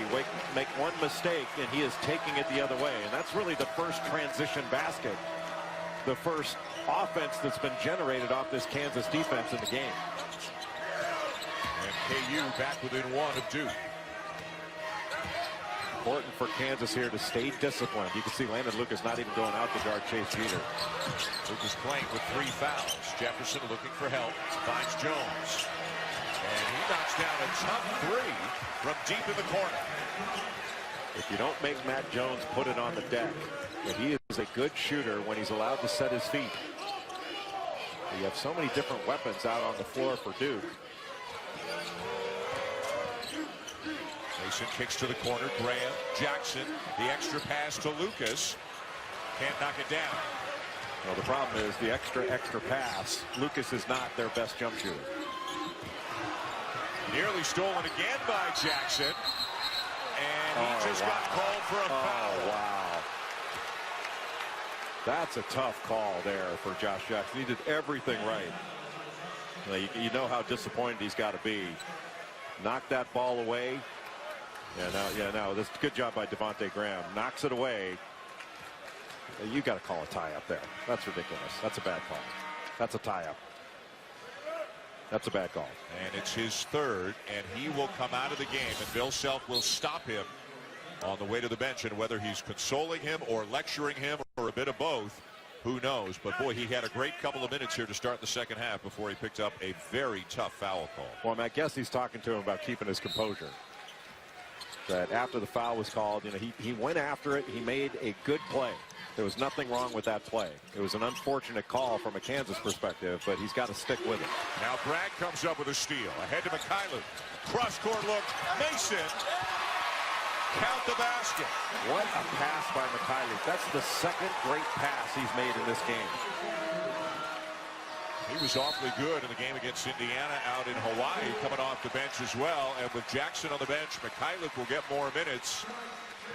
Make one mistake, and he is taking it the other way. And that's really the first transition basket. The first offense that's been generated off this Kansas defense in the game. And KU back within 1 of Duke. Important for Kansas here to stay disciplined. You can see Landon Lucas not even going out to guard Chase Jeter. Lucas playing with 3 fouls. Jefferson looking for help. Finds Jones. And he knocks down a tough 3 from deep in the corner. If you don't make Matt Jones put it on the deck, but he is a good shooter when he's allowed to set his feet. You have so many different weapons out on the floor for Duke. Mason kicks to the corner. Graham, Jackson, the extra pass to Lucas. Can't knock it down. Well, the problem is the extra pass. Lucas is not their best jump shooter. Nearly stolen again by Jackson. And he just got called for a foul. Oh, wow. That's a tough call there for Josh Jackson. He did everything right. You know how disappointed he's got to be. Knocked that ball away. Yeah, this good job by Devontae Graham. Knocks it away. You got to call a tie up there. That's ridiculous. That's a bad call. That's a tie up. That's a bad call. And it's his 3rd, and he will come out of the game, and Bill Self will stop him on the way to the bench. And whether he's consoling him or lecturing him or a bit of both, who knows? But boy, he had a great couple of minutes here to start the second half before he picked up a very tough foul call. Well, I guess he's talking to him about keeping his composure. That after the foul was called, he went after it. He made a good play. There was nothing wrong with that play. It was an unfortunate call from a Kansas perspective, but he's got to stick with it. Now Bragg comes up with a steal. Ahead to Mikhailuk. Cross-court look. Mason. Count the basket. What a pass by Mikhailuk. That's the second great pass he's made in this game. He was awfully good in the game against Indiana out in Hawaii, coming off the bench as well. And with Jackson on the bench, Mikhailiuk will get more minutes.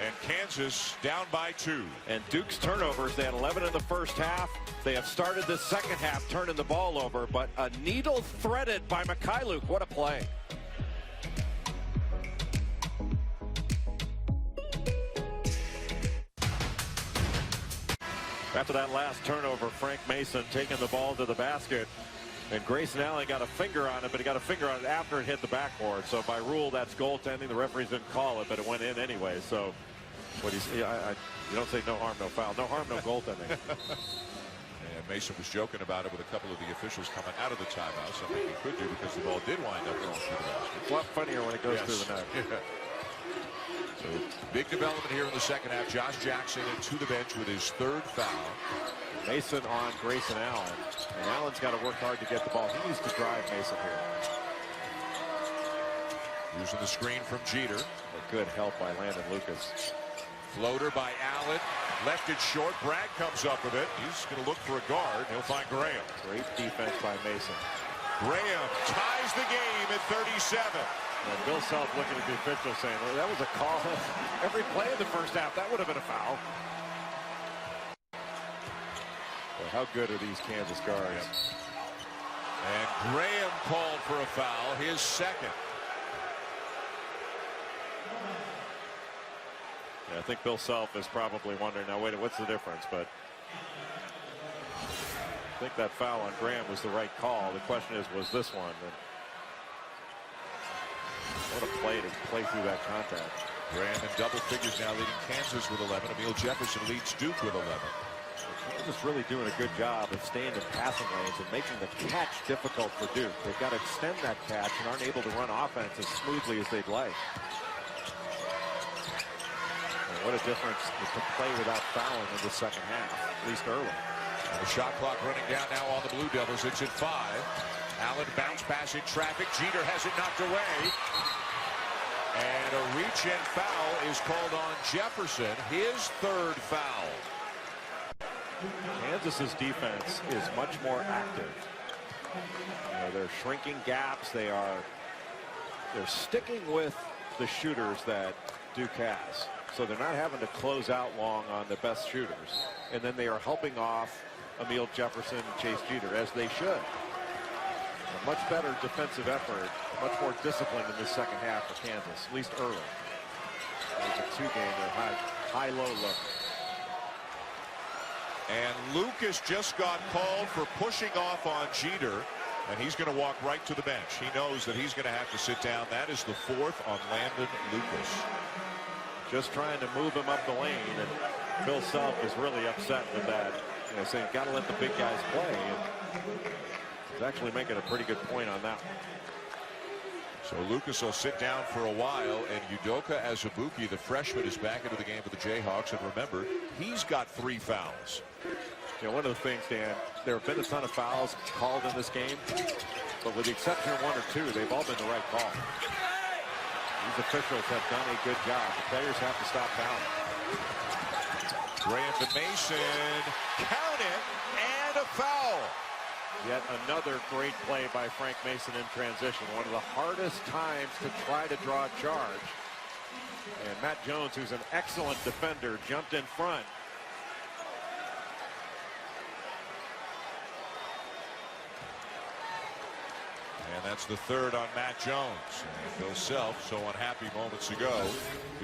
And Kansas down by 2. And Duke's turnovers, they had 11 in the first half. They have started the second half turning the ball over, but a needle threaded by Mikhailiuk. What a play. After that last turnover, Frank Mason taking the ball to the basket. And Grayson Allen got a finger on it, but he got a finger on it after it hit the backboard. So by rule, that's goaltending. The referees didn't call it, but it went in anyway. So what you don't say no harm, no foul. No harm, no goaltending. And Mason was joking about it with a couple of the officials coming out of the timeout. Something he could do because the ball did wind up going through the basket. It's a lot funnier when it goes through the net. Yeah. So big development here in the second half. Josh Jackson into the bench with his 3rd foul. Mason on Grayson Allen. And Allen's got to work hard to get the ball. He needs to drive Mason here. Using the screen from Jeter. A good help by Landon Lucas. Floater by Allen. Left it short. Bragg comes up with it. He's going to look for a guard. He'll find Graham. Great defense by Mason. Graham ties the game at 37. And Bill Self looking at the official saying, well, that was a call every play in the first half. That would have been a foul. Well, how good are these Kansas guards? And Graham called for a foul, his 2nd. Yeah, I think Bill Self is probably wondering, now wait, what's the difference? But I think that foul on Graham was the right call. The question is, was this one? And what a play to play through that contact. Graham in double figures now, leading Kansas with 11. Emil Jefferson leads Duke with 11. Kansas really doing a good job of staying in passing lanes and making the catch difficult for Duke. They've got to extend that catch and aren't able to run offense as smoothly as they'd like. And what a difference to play without fouling in the second half, at least early. And the shot clock running down now on the Blue Devils. It's at 5. Allen bounce pass in traffic. Jeter has it knocked away. And a reach and foul is called on Jefferson, his 3rd foul. Kansas's defense is much more active. They're shrinking gaps. They're sticking with the shooters that Duke has. So they're not having to close out long on the best shooters. And then they are helping off Emil Jefferson and Chase Jeter, as they should. A much better defensive effort, much more discipline in this second half for Kansas, at least early. It's a 2-game, high-low look. And Lucas just got called for pushing off on Jeter, and he's going to walk right to the bench. He knows that he's going to have to sit down. That is the 4th on Landon Lucas. Just trying to move him up the lane, and Bill Self is really upset with that. Saying, got to let the big guys play. And he's actually making a pretty good point on that one. So Lucas will sit down for a while, and Udoka Azubuike, the freshman, is back into the game for the Jayhawks. And remember, he's got 3 fouls. One of the things, Dan, there have been a ton of fouls called in this game, but with the exception of 1 or 2, they've all been the right call. These officials have done a good job. The players have to stop fouling. Graham to Mason, count it, and a foul. Yet another great play by Frank Mason in transition. One of the hardest times to try to draw a charge. And Matt Jones, who's an excellent defender, jumped in front. And that's the 3rd on Matt Jones. And Bill Self, so unhappy moments ago,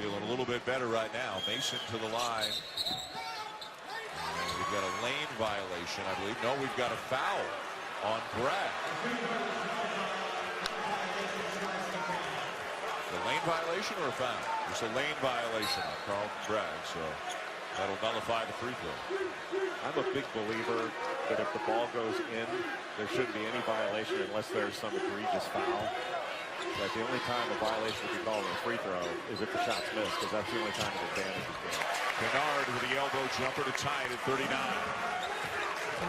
feeling a little bit better right now. Mason to the line. And we've got a lane violation, I believe. No, we've got a foul on Bragg. The lane violation or a foul? It's a lane violation on Carlton Bragg, so that'll nullify the free throw. I'm a big believer that if the ball goes in, there shouldn't be any violation unless there's some egregious foul. That the only time a violation would be called on a free throw is if the shot's missed, because that's the only time it advantages the game. Kennard with the elbow jumper to tie it at 39. We're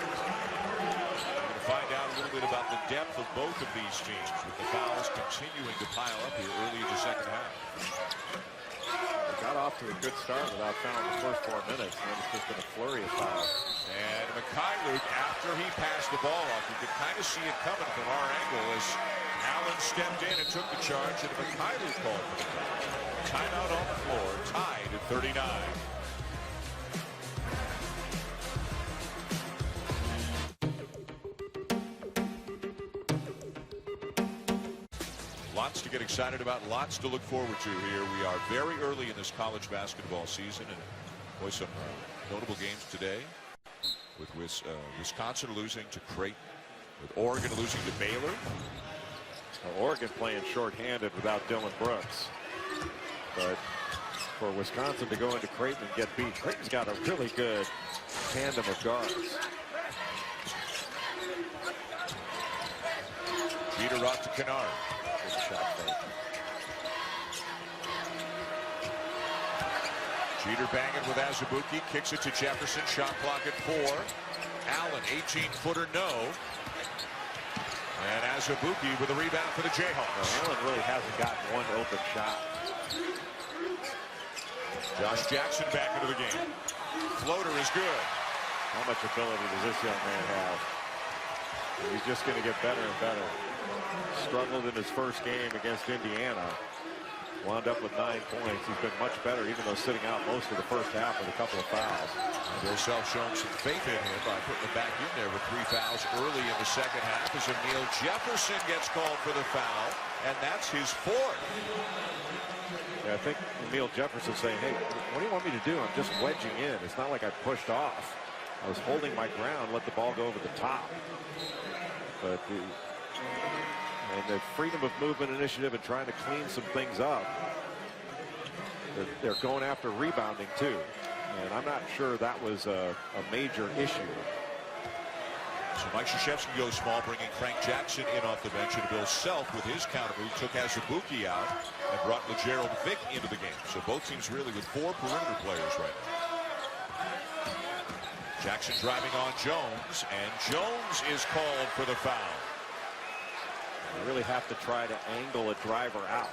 going to find out a little bit about the depth of both of these teams, with the fouls continuing to pile up here early in the second half. They got off to a good start without fouling the first 4 minutes, and it's just been a flurry of fouls. And Mikhailuk, after he passed the ball off, you could kind of see it coming from our angle as Allen stepped in and took the charge, and Mikhailuk called for the timeout on the floor, tied at 39. Lots to get excited about, lots to look forward to here. We are very early in this college basketball season, and boy, some notable games today with Wisconsin losing to Creighton, with Oregon losing to Baylor. Well, Oregon playing shorthanded without Dylan Brooks, but for Wisconsin to go into Creighton and get beat, Creighton's got a really good tandem of guards. Jeter out to Kennard. Shot fake. Jeter banging with Azubuike, kicks it to Jefferson, shot clock at 4. Allen, 18-footer, no. And Azubuike with a rebound for the Jayhawks. Well, Allen really hasn't gotten one open shot. Josh Jackson back into the game. Floater is good. How much ability does this young man have? He's just going to get better and better. Struggled in his first game against Indiana. Wound up with 9 points. He's been much better, even though sitting out most of the first half with a couple of fouls. Bill Self showing some faith in him by putting him back in there with 3 fouls early in the second half as Emil Jefferson gets called for the foul, and that's his 4th. Yeah, I think Emil Jefferson saying, hey, what do you want me to do? I'm just wedging in. It's not like I pushed off. I was holding my ground, let the ball go over the top. But the freedom of movement initiative and trying to clean some things up, they're going after rebounding too, and I'm not sure that was a major issue. So Mike Krzyzewski goes small, bringing Frank Jackson in off the bench, and Bill Self with his counter move took Azubuike out and brought LeGerald Vick into the game. So both teams really with 4 perimeter players right now. Jackson driving on Jones, and Jones is called for the foul. You really have to try to angle a driver out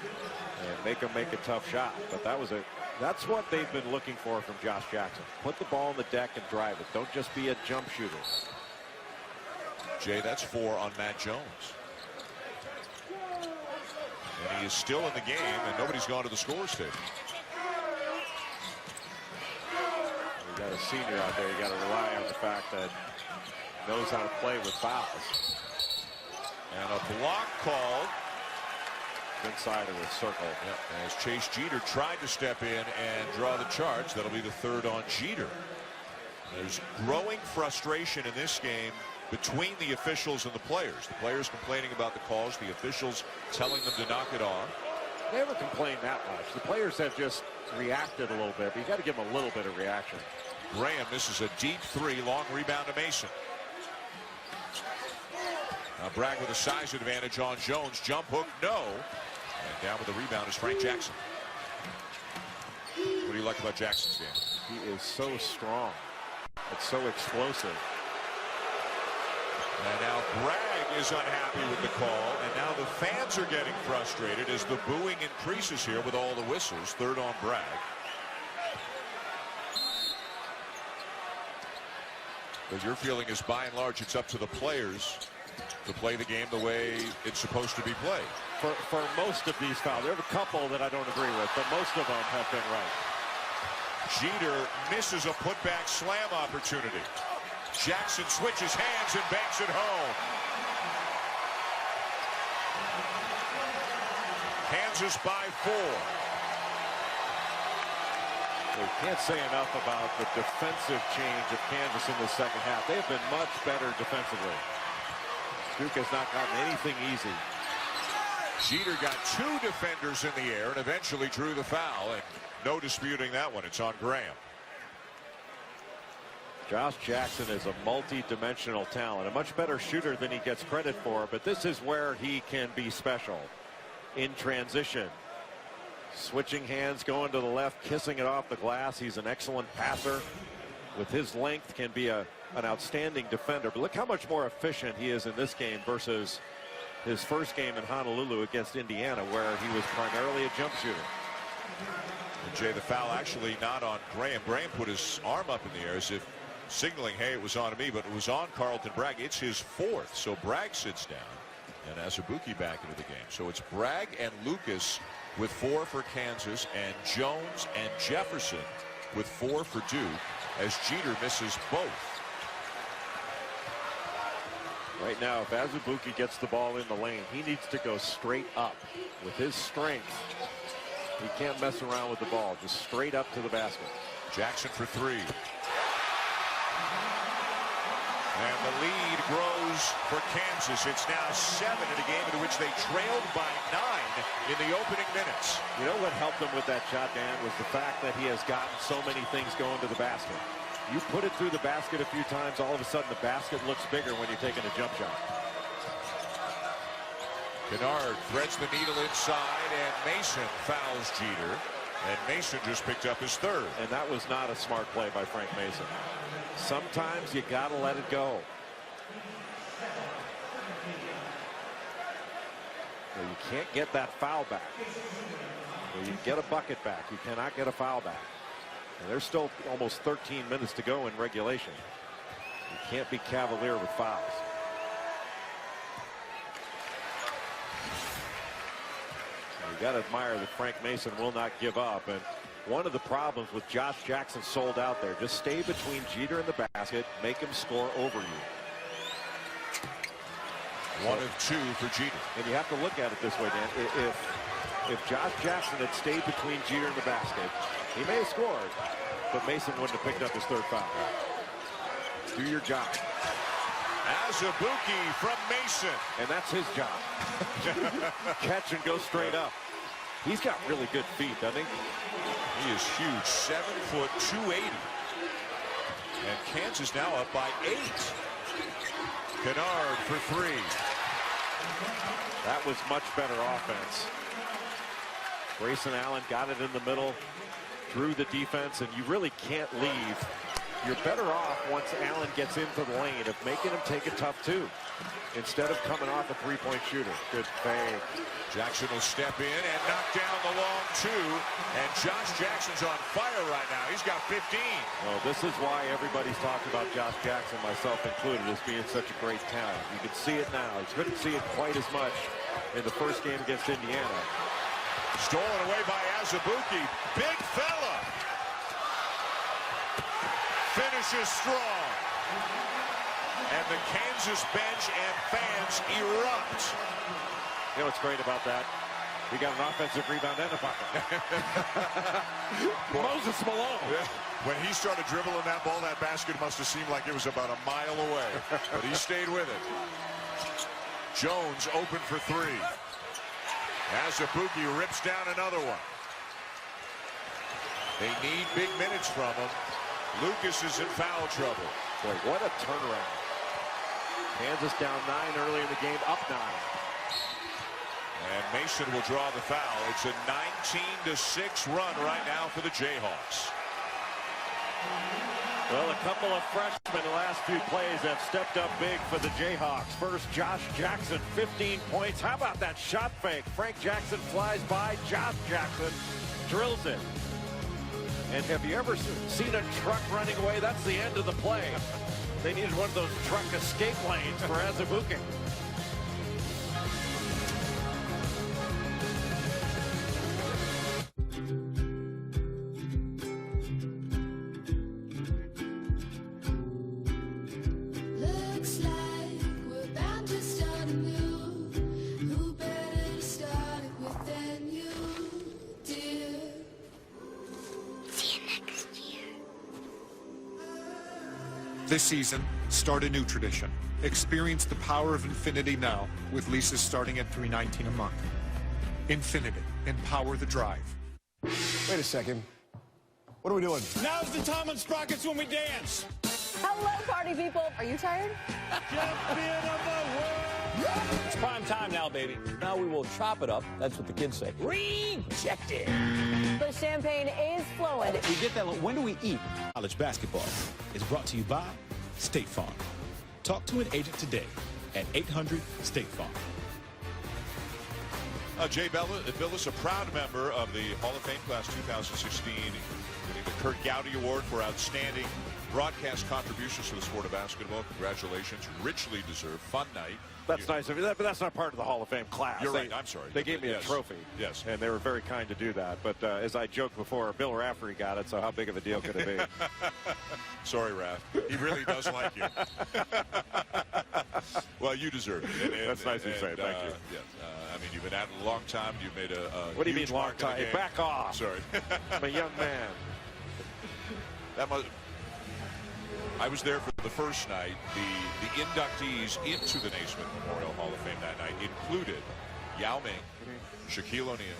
and make him make a tough shot. But that's what they've been looking for from Josh Jackson. Put the ball on the deck and drive it. Don't just be a jump shooter. Jay, that's 4 on Matt Jones. And he is still in the game, and nobody's gone to the scores table. You got a senior out there. You got to rely on the fact that he knows how to play with fouls. And a block called inside of the circle. Yep. As Chase Jeter tried to step in and draw the charge. That'll be the 3rd on Jeter. There's growing frustration in this game between the officials and the players. The players complaining about the calls, the officials telling them to knock it off. They haven't complained that much. The players have just reacted a little bit, but you got to give them a little bit of reaction. Graham misses a deep 3, long rebound to Mason. Now Bragg with a size advantage on Jones. Jump hook, no. And down with the rebound is Frank Jackson. What do you like about Jackson's game? He is so strong. It's so explosive. And now Bragg is unhappy with the call, and now the fans are getting frustrated as the booing increases here with all the whistles. 3rd on Bragg. But your feeling is, by and large, it's up to the players to play the game the way it's supposed to be played. For most of these fouls, there are a couple that I don't agree with, but most of them have been right. Jeter misses a putback slam opportunity. Jackson switches hands and banks it home. Kansas by 4. We can't say enough about the defensive change of Kansas in the second half. They have been much better defensively. Duke has not gotten anything easy. Jeter got 2 defenders in the air and eventually drew the foul, and no disputing that one. It's on Graham. Josh Jackson is a multi-dimensional talent, a much better shooter than he gets credit for, but this is where he can be special. In transition, switching hands, going to the left, kissing it off the glass. He's an excellent passer. With his length, can be an outstanding defender. But look how much more efficient he is in this game versus his first game in Honolulu against Indiana, where he was primarily a jump shooter. And Jay, the foul actually not on Graham. Graham put his arm up in the air as if signaling, hey, it was on me, but it was on Carlton Bragg. It's his fourth. So Bragg sits down and Azubuike back into the game. So it's Bragg and Lucas with 4 for Kansas, and Jones and Jefferson with 4 for Duke, as Jeter misses both. Right now, if Azubuike gets the ball in the lane, he needs to go straight up. With his strength, he can't mess around with the ball. Just straight up to the basket. Jackson for 3. And the lead grows for Kansas. It's now 7 in a game in which they trailed by 9 in the opening minutes. You know what helped him with that shot, Dan, was the fact that he has gotten so many things going to the basket. You put it through the basket a few times, all of a sudden the basket looks bigger when you're taking a jump shot. Kennard threads the needle inside, and Mason fouls Jeter. And Mason just picked up his 3rd. And that was not a smart play by Frank Mason. Sometimes you got to let it go. Well, you can't get that foul back. Well, you get a bucket back. You cannot get a foul back. And there's still almost 13 minutes to go in regulation. You can't be cavalier with fouls. You got to admire that Frank Mason will not give up. And one of the problems with Josh Jackson sold out there, just stay between Jeter and the basket, make him score over you. 1 of 2 for Jeter. And you have to look at it this way, Dan. If Josh Jackson had stayed between Jeter and the basket, he may have scored, but Mason wouldn't have picked up his 3rd foul. Do your job. Azubuike from Mason. And that's his job. Catch and go straight up. He's got really good feet, doesn't he? He is huge, 7 foot, 280. And Kansas now up by 8. Kennard for 3. That was much better offense. Grayson Allen got it in the middle, through the defense, and you really can't leave. You're better off once Allen gets into the lane of making him take a tough 2 instead of coming off a 3-point shooter. Good fade. Jackson will step in and knock down the long 2. And Josh Jackson's on fire right now. He's got 15. Well, this is why everybody's talked about Josh Jackson, myself included, as being such a great talent. You can see it now. You couldn't see it quite as much in the first game against Indiana. Stolen away by Azubuike. Big fella. Finishes strong. And the Kansas bench and fans erupt. You know what's great about that? He got an offensive rebound and a bucket. Moses Malone. Yeah. When he started dribbling that ball, that basket must have seemed like it was about a mile away. But he stayed with it. Jones open for 3. Azubuike rips down another one. They need big minutes from him. Lucas is in foul trouble. Boy, what a turnaround. Kansas down 9 early in the game, up 9. And Mason will draw the foul. It's a 19-6 run right now for the Jayhawks. Well, a couple of freshmen the last few plays have stepped up big for the Jayhawks. First, Josh Jackson, 15 points. How about that shot fake? Frank Jackson flies by. Josh Jackson drills it. And have you ever seen a truck running away? That's the end of the play. They needed one of those truck escape lanes for Azubuike. This season, start a new tradition. Experience the power of infinity now with leases starting at $319 a month. Infinity. Empower the drive. Wait a second. What are we doing? Now's the time on Sprockets when we dance. Hello, party people. Are you tired? Champion of the world. It's prime time now, baby. Now we will chop it up. That's what the kids say. Rejected. The champagne is flowing. We get that. When do we eat? College basketball is brought to you by State Farm. Talk to an agent today at 800-STATE-FARM. Jay Billis, a proud member of the Hall of Fame class 2016, winning the Kurt Gowdy Award for outstanding broadcast contributions to the sport of basketball. Congratulations. Richly deserved. Fun night. That's nice of you, but that's not part of the Hall of Fame class. You're right. I'm sorry. They gave me a trophy. Yes. And they were very kind to do that. But as I joked before, Bill Raftery got it, so how big of a deal could it be? Sorry, Raph. He really does like you. Well, you deserve it. That's nice to say. Thank you. Yes. I mean, you've been at it a long time. You've made a what do you mean huge long time? Hey, back off. Sorry. I'm a young man. I was there for the first night. The inductees into the Naismith Memorial Hall of Fame that night included Yao Ming, Shaquille O'Neal,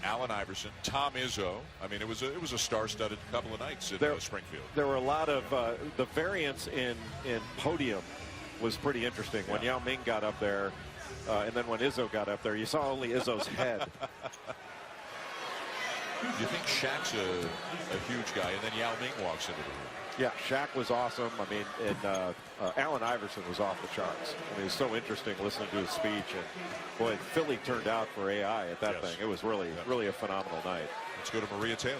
Allen Iverson, Tom Izzo. I mean, it was a star-studded couple of nights in Springfield. There were a lot of the variance in podium was pretty interesting. When Yao Ming got up there, and then when Izzo got up there, you saw only Izzo's head. You think Shaq's a huge guy, and then Yao Ming walks into the room. Yeah, Shaq was awesome. I mean, and Allen Iverson was off the charts. I mean, it was so interesting listening to his speech. And boy, Philly turned out for AI at that thing. It was really a phenomenal night. Let's go to Maria Taylor.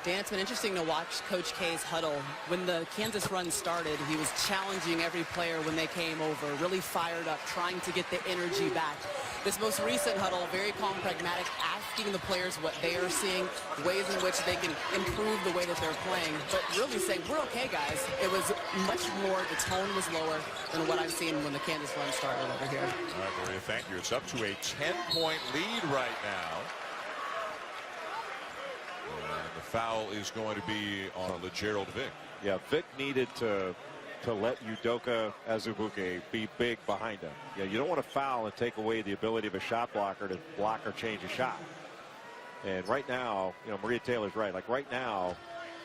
Dan, it's been interesting to watch Coach K's huddle. When the Kansas run started, he was challenging every player when they came over, really fired up, trying to get the energy back. This most recent huddle, very calm, pragmatic, asking the players what they are seeing, ways in which they can improve the way that they're playing, but really saying, we're okay, guys. It was much more, the tone was lower than what I've seen when the Kansas run started over here. All right, Maria, thank you. It's up to a 10-point lead right now. And the foul is going to be on LeGerald Vick. Yeah, Vick needed to let Udoka Azubuike be big behind him. Yeah, you don't want to foul and take away the ability of a shot blocker to block or change a shot. And right now, you know, Maria Taylor's right. Like right now,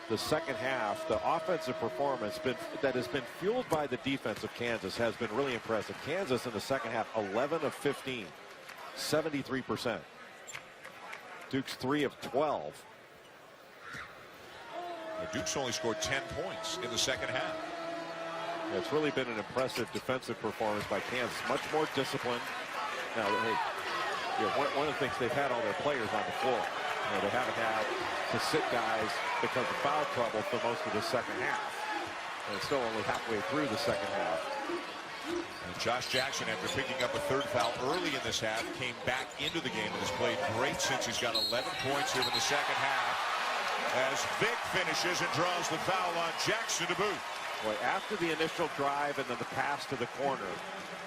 the second half, the offensive performance that has been fueled by the defense of Kansas has been really impressive. Kansas in the second half, 11 of 15, 73%. Duke's 3 of 12. Duke's only scored 10 points in the second half. Yeah, it's really been an impressive defensive performance by Kansas. Much more disciplined. Now, hey, one of the things, they've had all their players on the floor. You know, they haven't had to sit guys because of foul trouble for most of the second half. And it's still only halfway through the second half. And Josh Jackson, after picking up a third foul early in this half, came back into the game and has played great since he's got 11 points here in the second half. As Vick finishes and draws the foul on Jackson to boot. Boy, after the initial drive and then the pass to the corner,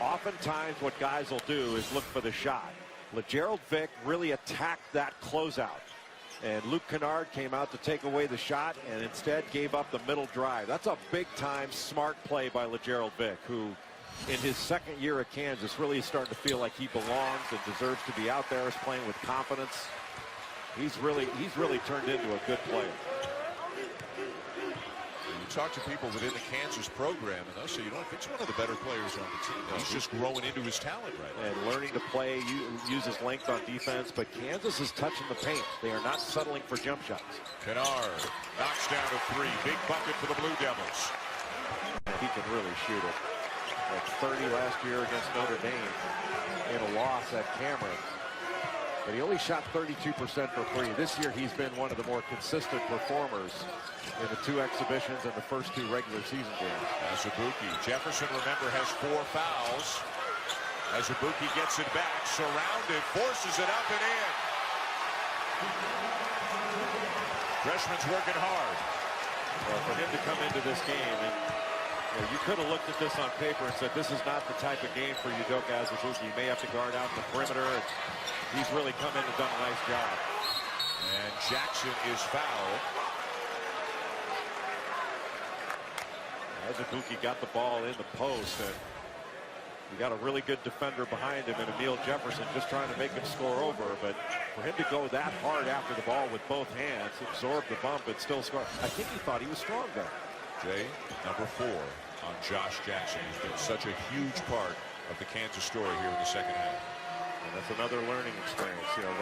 oftentimes what guys will do is look for the shot. LeGerald Vick really attacked that closeout. And Luke Kennard came out to take away the shot and instead gave up the middle drive. That's a big-time smart play by LeGerald Vick, who in his second year at Kansas really is starting to feel like he belongs and deserves to be out there, is playing with confidence. He's really turned into a good player. You talk to people within the Kansas program, and they'll say, you know, Vick's one of the better players on the team. He's just growing into his talent right now. And learning to play, use his length on defense, but Kansas is touching the paint. They are not settling for jump shots. Kennard knocks down a three. Big bucket for the Blue Devils. He can really shoot it. Like 30 last year against Notre Dame in a loss at Cameron. But he only shot 32% for free. This year he's been one of the more consistent performers in the 2 exhibitions and the first 2 regular season games. Azubuike. Jefferson, remember, has 4 fouls. Azubuike gets it back, surrounded, forces it up and in. Freshman's working hard. Well, for him to come into this game, and you could have looked at this on paper and said, this is not the type of game for Udoka Azubuike. You may have to guard out the perimeter. He's really come in and done a nice job. And Jackson is fouled. Azubuike got the ball in the post, and you got a really good defender behind him in Emil Jefferson, just trying to make him score over. But for him to go that hard after the ball with both hands, absorb the bump, and still score, I think he thought he was strong there. Jay, number 4 on Josh Jackson. He's been such a huge part of the Kansas story here in the second half. And that's another learning experience. You know,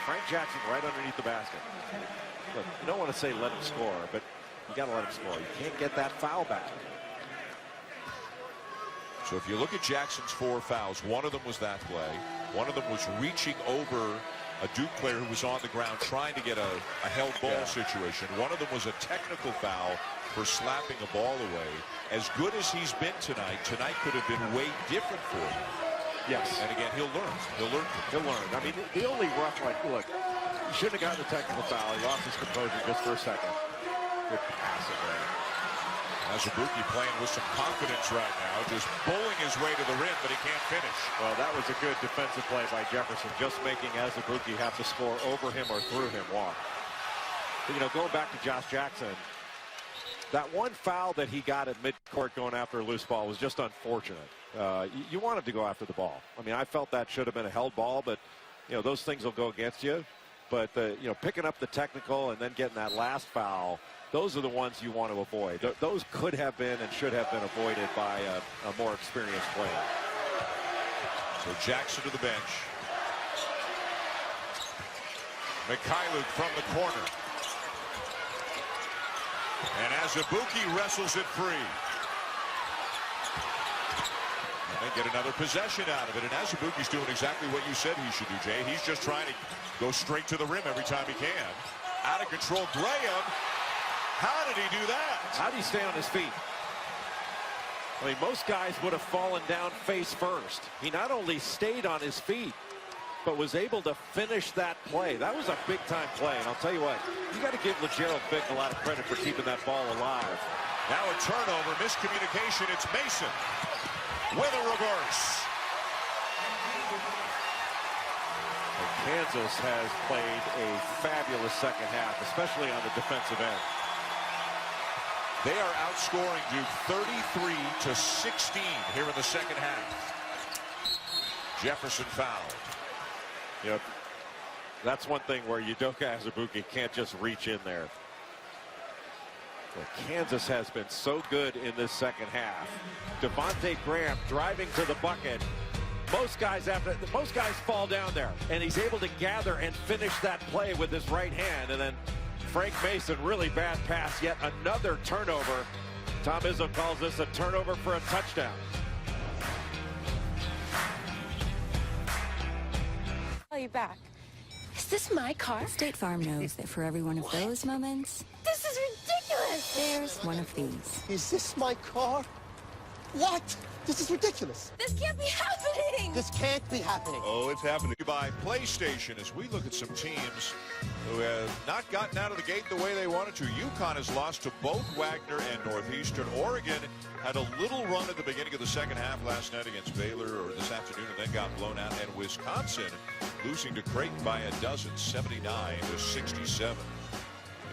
Frank Jackson right underneath the basket. Look, you don't want to say let him score, but you got to let him score. You can't get that foul back. So if you look at Jackson's 4 fouls, one of them was that play. One of them was reaching over a Duke player who was on the ground trying to get a held ball situation. One of them was a technical foul for slapping a ball away. As good as he's been tonight could have been way different for him. Yes. And again, he'll learn. He'll learn. I mean, the only rough, look, he shouldn't have gotten the technical foul. He lost his composure just for a second. Good pass away. Azubuike playing with some confidence right now, just bowling his way to the rim, but he can't finish. Well, that was a good defensive play by Jefferson, just making Azubuike have to score over him or through him walk. But, you know, going back to Josh Jackson, that one foul that he got at midcourt going after a loose ball was just unfortunate. You want him to go after the ball. I mean, I felt that should have been a held ball, but, you know, those things will go against you. But, you know, picking up the technical and then getting that last foul, those are the ones you want to avoid. Those could have been and should have been avoided by a more experienced player. So Jackson to the bench. Mikhailuk from the corner. And Azubuike wrestles it free. And they get another possession out of it. And Azubuike's doing exactly what you said he should do, Jay. He's just trying to go straight to the rim every time he can. Out of control, Graham. How did he do that? How did he stay on his feet? I mean, most guys would have fallen down face first. He not only stayed on his feet, but was able to finish that play. That was a big-time play. And I'll tell you what, you got to give LeGerald Vick a lot of credit for keeping that ball alive. Now a turnover, miscommunication. It's Mason with a reverse. Kansas has played a fabulous second half, especially on the defensive end. They are outscoring Duke 33-16 here in the second half. Jefferson fouled. You know, that's one thing where Udoka Azubuike can't just reach in there. Well, Kansas has been so good in this second half. Devontae Graham driving to the bucket. Most guys fall down there, and he's able to gather and finish that play with his right hand. And then Frank Mason, really bad pass, yet another turnover. Tom Izzo calls this a turnover for a touchdown. Call you back. Is this my car? State Farm knows that for every one of those moments, This is ridiculous. there's one of these. Is this my car? What? This is ridiculous. This can't be happening. This can't be happening. Oh, it's happening. By PlayStation, as we look at some teams who have not gotten out of the gate the way they wanted to. UConn has lost to both Wagner and Northeastern. Oregon had a little run at the beginning of the second half last night against Baylor, or this afternoon, and then got blown out. And Wisconsin losing to Creighton by a dozen, 79-67.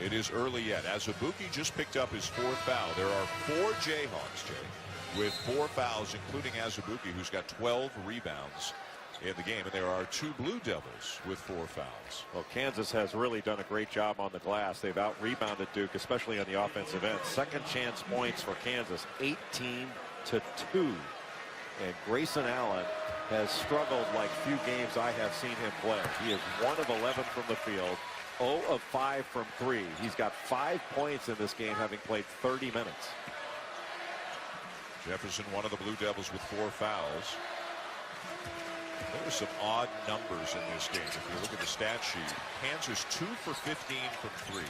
It is early yet. Azubuike just picked up his fourth foul. There are 4 Jayhawks, Jay, with 4 fouls, including Azubuike, who's got 12 rebounds in the game. And there are 2 Blue Devils with 4 fouls. Well, Kansas has really done a great job on the glass. They've out-rebounded Duke, especially on the offensive end. Second chance points for Kansas, 18-2. And Grayson Allen has struggled like few games I have seen him play. He is 1 of 11 from the field, 0 of 5 from 3. He's got 5 points in this game, having played 30 minutes. Jefferson, one of the Blue Devils, with 4 fouls. There are some odd numbers in this game. If you look at the stat sheet, Kansas 2 for 15 from 3,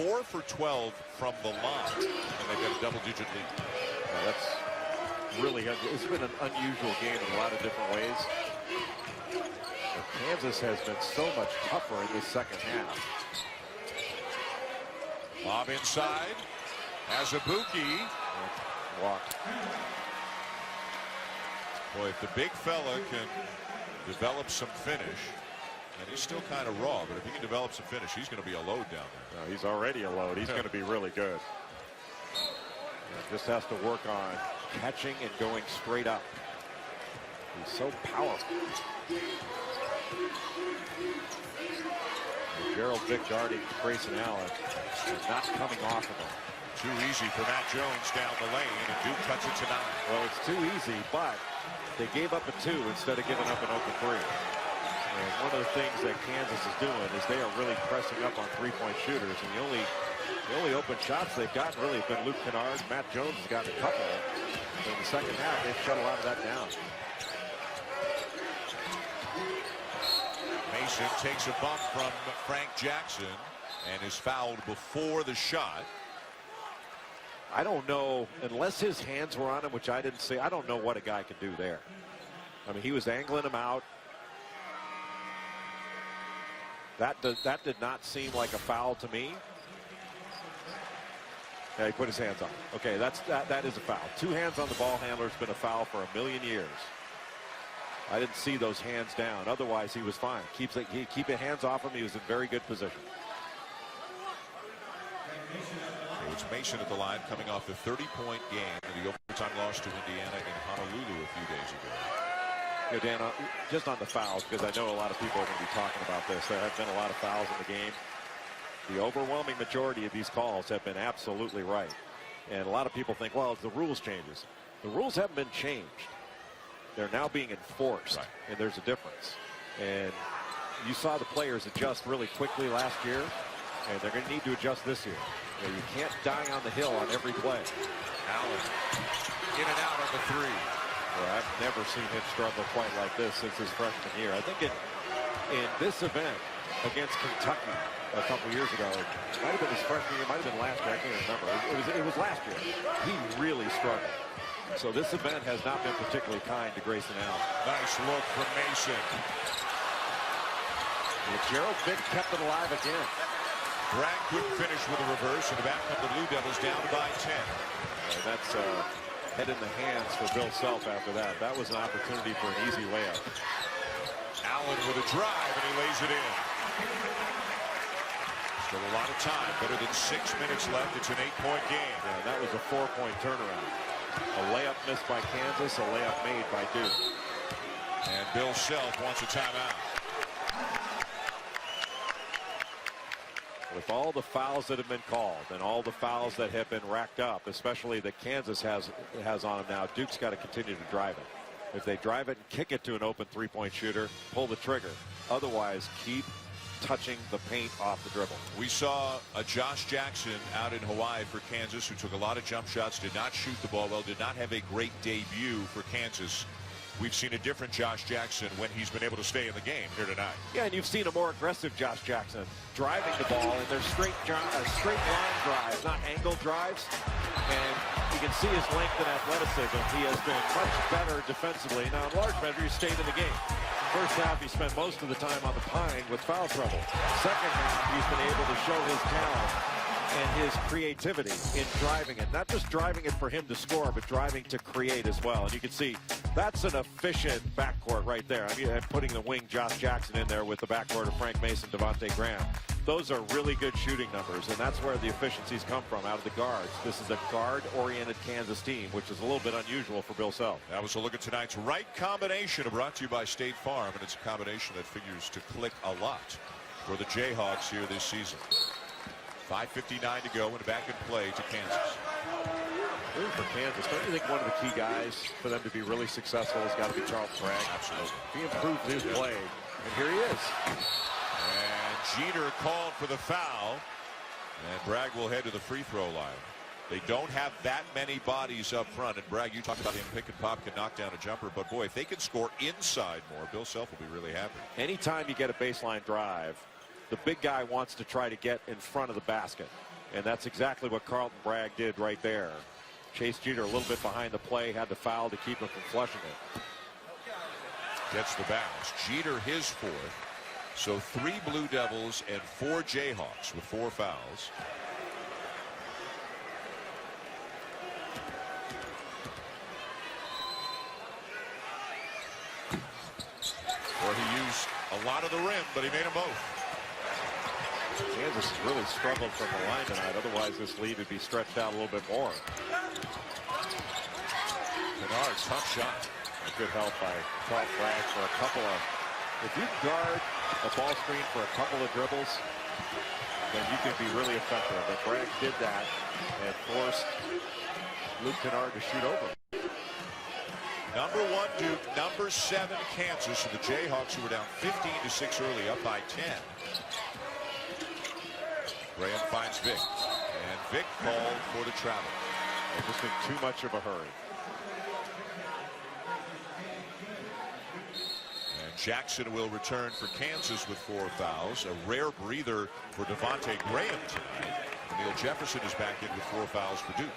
4 for 12 from the line, and they've got a double-digit lead. Yeah, that's really, it's been an unusual game in a lot of different ways. But Kansas has been so much tougher in this second half. Bob inside. Azubuike. Walked. Boy, if the big fella can develop some finish, and he's still kind of raw, but if he can develop some finish, he's going to be a load down there. No, he's already a load. He's going to be really good. Just has to work on catching and going straight up. He's so powerful. Gerald Vick guarding Grayson Allen and not coming off of him. Too easy for Matt Jones down the lane, and Duke cuts it to 9. Well, it's too easy, but they gave up a 2 instead of giving up an open 3. And one of the things that Kansas is doing is they are really pressing up on three-point shooters, and the only open shots they've gotten really have been Luke Kennard. Matt Jones has gotten a couple. In the second half, they've shut a lot of that down. Mason takes a bump from Frank Jackson and is fouled before the shot. I don't know, unless his hands were on him, which I didn't see, I don't know what a guy can do there. I mean, he was angling him out. That did not seem like a foul to me. Yeah, he put his hands on. Okay, that is a foul. 2 hands on the ball handler has been a foul for a million years. I didn't see those hands down. Otherwise, he was fine. He keep his hands off him. He was in very good position. It's Mason at the line, coming off the 30-point game in the overtime loss to Indiana in Honolulu a few days ago. Yeah, Dan, just on the fouls, because I know a lot of people are going to be talking about this. There have been a lot of fouls in the game. The overwhelming majority of these calls have been absolutely right. And a lot of people think, well, it's the rules changes. The rules haven't been changed. They're now being enforced, right. And there's a difference. And you saw the players adjust really quickly last year, and they're going to need to adjust this year. You can't die on the hill on every play. Allen in and out on the 3. Well, I've never seen him struggle quite like this since his freshman year. I think in this event against Kentucky a couple years ago, it might have been his freshman year, might have been last year, I can't remember. It was last year. He really struggled. So this event has not been particularly kind to Grayson Allen. Nice look from Mason. Gerald Vick kept it alive again. Bragg couldn't finish with a reverse, and back up the Blue Devils down by 10. That's head in the hands for Bill Self after that. That was an opportunity for an easy layup. Allen with a drive, and he lays it in. Still a lot of time, better than 6 minutes left. It's an 8-point game. Yeah, that was a 4-point turnaround. A layup missed by Kansas, a layup made by Duke. And Bill Self wants a timeout. With all the fouls that have been called and all the fouls that have been racked up, especially that Kansas has on them now, Duke's got to continue to drive it. If they drive it and kick it to an open 3-point shooter, pull the trigger. Otherwise, keep touching the paint off the dribble. We saw a Josh Jackson out in Hawaii for Kansas who took a lot of jump shots, did not shoot the ball well, did not have a great debut for Kansas. We've seen a different Josh Jackson when he's been able to stay in the game here tonight. Yeah, and you've seen a more aggressive Josh Jackson driving the ball, and they're straight line drives, not angle drives. And you can see his length and athleticism. He has been much better defensively. Now, in large measure, he stayed in the game. First half, he spent most of the time on the pine with foul trouble. Second half, he's been able to show his talent and his creativity in driving it. Not just driving it for him to score, but driving to create as well. And you can see that's an efficient backcourt right there. I mean, I'm putting the wing Josh Jackson in there with the backcourt of Frank Mason, Devontae Graham. Those are really good shooting numbers, and that's where the efficiencies come from, out of the guards. This is a guard-oriented Kansas team, which is a little bit unusual for Bill Self. That was a look at tonight's right combination, brought to you by State Farm, and it's a combination that figures to click a lot for the Jayhawks here this season. 5:59 to go and back in play to Kansas. Really for Kansas, don't you think one of the key guys for them to be really successful has got to be Charles Bragg? Absolutely. He improved his play, and here he is. And Jeter called for the foul, and Bragg will head to the free throw line. They don't have that many bodies up front, and Bragg, you talked about him pick and pop, can knock down a jumper, but boy, if they can score inside more, Bill Self will be really happy. Anytime you get a baseline drive, the big guy wants to try to get in front of the basket, and that's exactly what Carlton Bragg did right there. Chase Jeter a little bit behind the play, had the foul to keep him from flushing it. Gets the bounce. Jeter his 4th. So 3 Blue Devils and 4 Jayhawks with 4 fouls. Where he used a lot of the rim, but he made them both. Kansas has really struggled from the line tonight. Otherwise, this lead would be stretched out a little bit more. Kennard, tough shot. A good help by Carlton Bragg for a couple of... If you guard a ball screen for a couple of dribbles, then you can be really effective. But Bragg did that and forced Luke Kennard to shoot over. Number 1 Duke, number 7 Kansas, and the Jayhawks, who were down 15-6 early, up by 10. Graham finds Vick, and Vick called for the travel. They're just in too much of a hurry. And Jackson will return for Kansas with 4 fouls. A rare breather for Devontae Graham tonight. Neil Jefferson is back in with 4 fouls for Duke.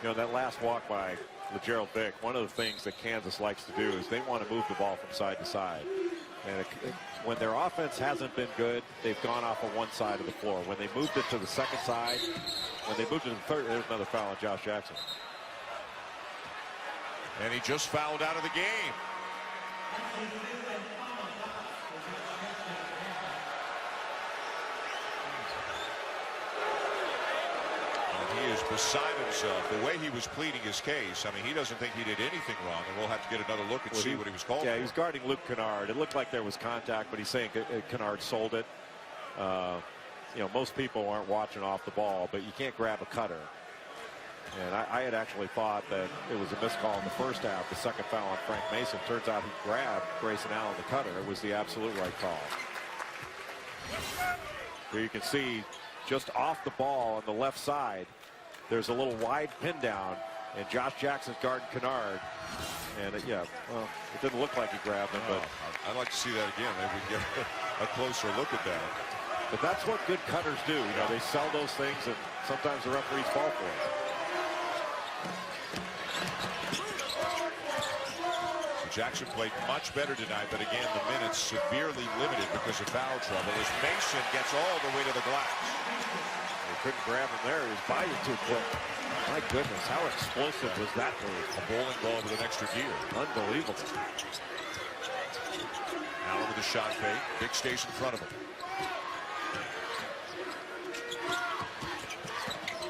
You know, that last walk by LeGerald Vick, one of the things that Kansas likes to do is they want to move the ball from side to side. And when their offense hasn't been good, they've gone off of one side of the floor. When they moved it to the second side, when they moved it to the third, there's another foul on Josh Jackson. And he just fouled out of the game. And he is beside himself. The way he was pleading his case, I mean, he doesn't think he did anything wrong, and we'll have to get another look and see what he was called for. He was guarding Luke Kennard. It looked like there was contact, but he's saying Kennard sold it. You know, most people aren't watching off the ball, but you can't grab a cutter. And I had actually thought that it was a missed call in the first half. The second foul on Frank Mason. Turns out he grabbed Grayson Allen, the cutter. It was the absolute right call. Here you can see just off the ball on the left side, there's a little wide pin down, and Josh Jackson's guarding Kennard. And yeah, well, it didn't look like he grabbed him, but I'd like to see that again. Maybe we can get a closer look at that. But that's what good cutters do. You know, they sell those things, and sometimes the referees fall for it. Jackson played much better tonight, but again, the minutes severely limited because of foul trouble as Mason gets all the way to the glass. They couldn't grab him there. He was by you too quick. My goodness, how explosive was that move? A bowling ball with an extra gear. Unbelievable. Allen with a shot fake. Vick stays in front of him.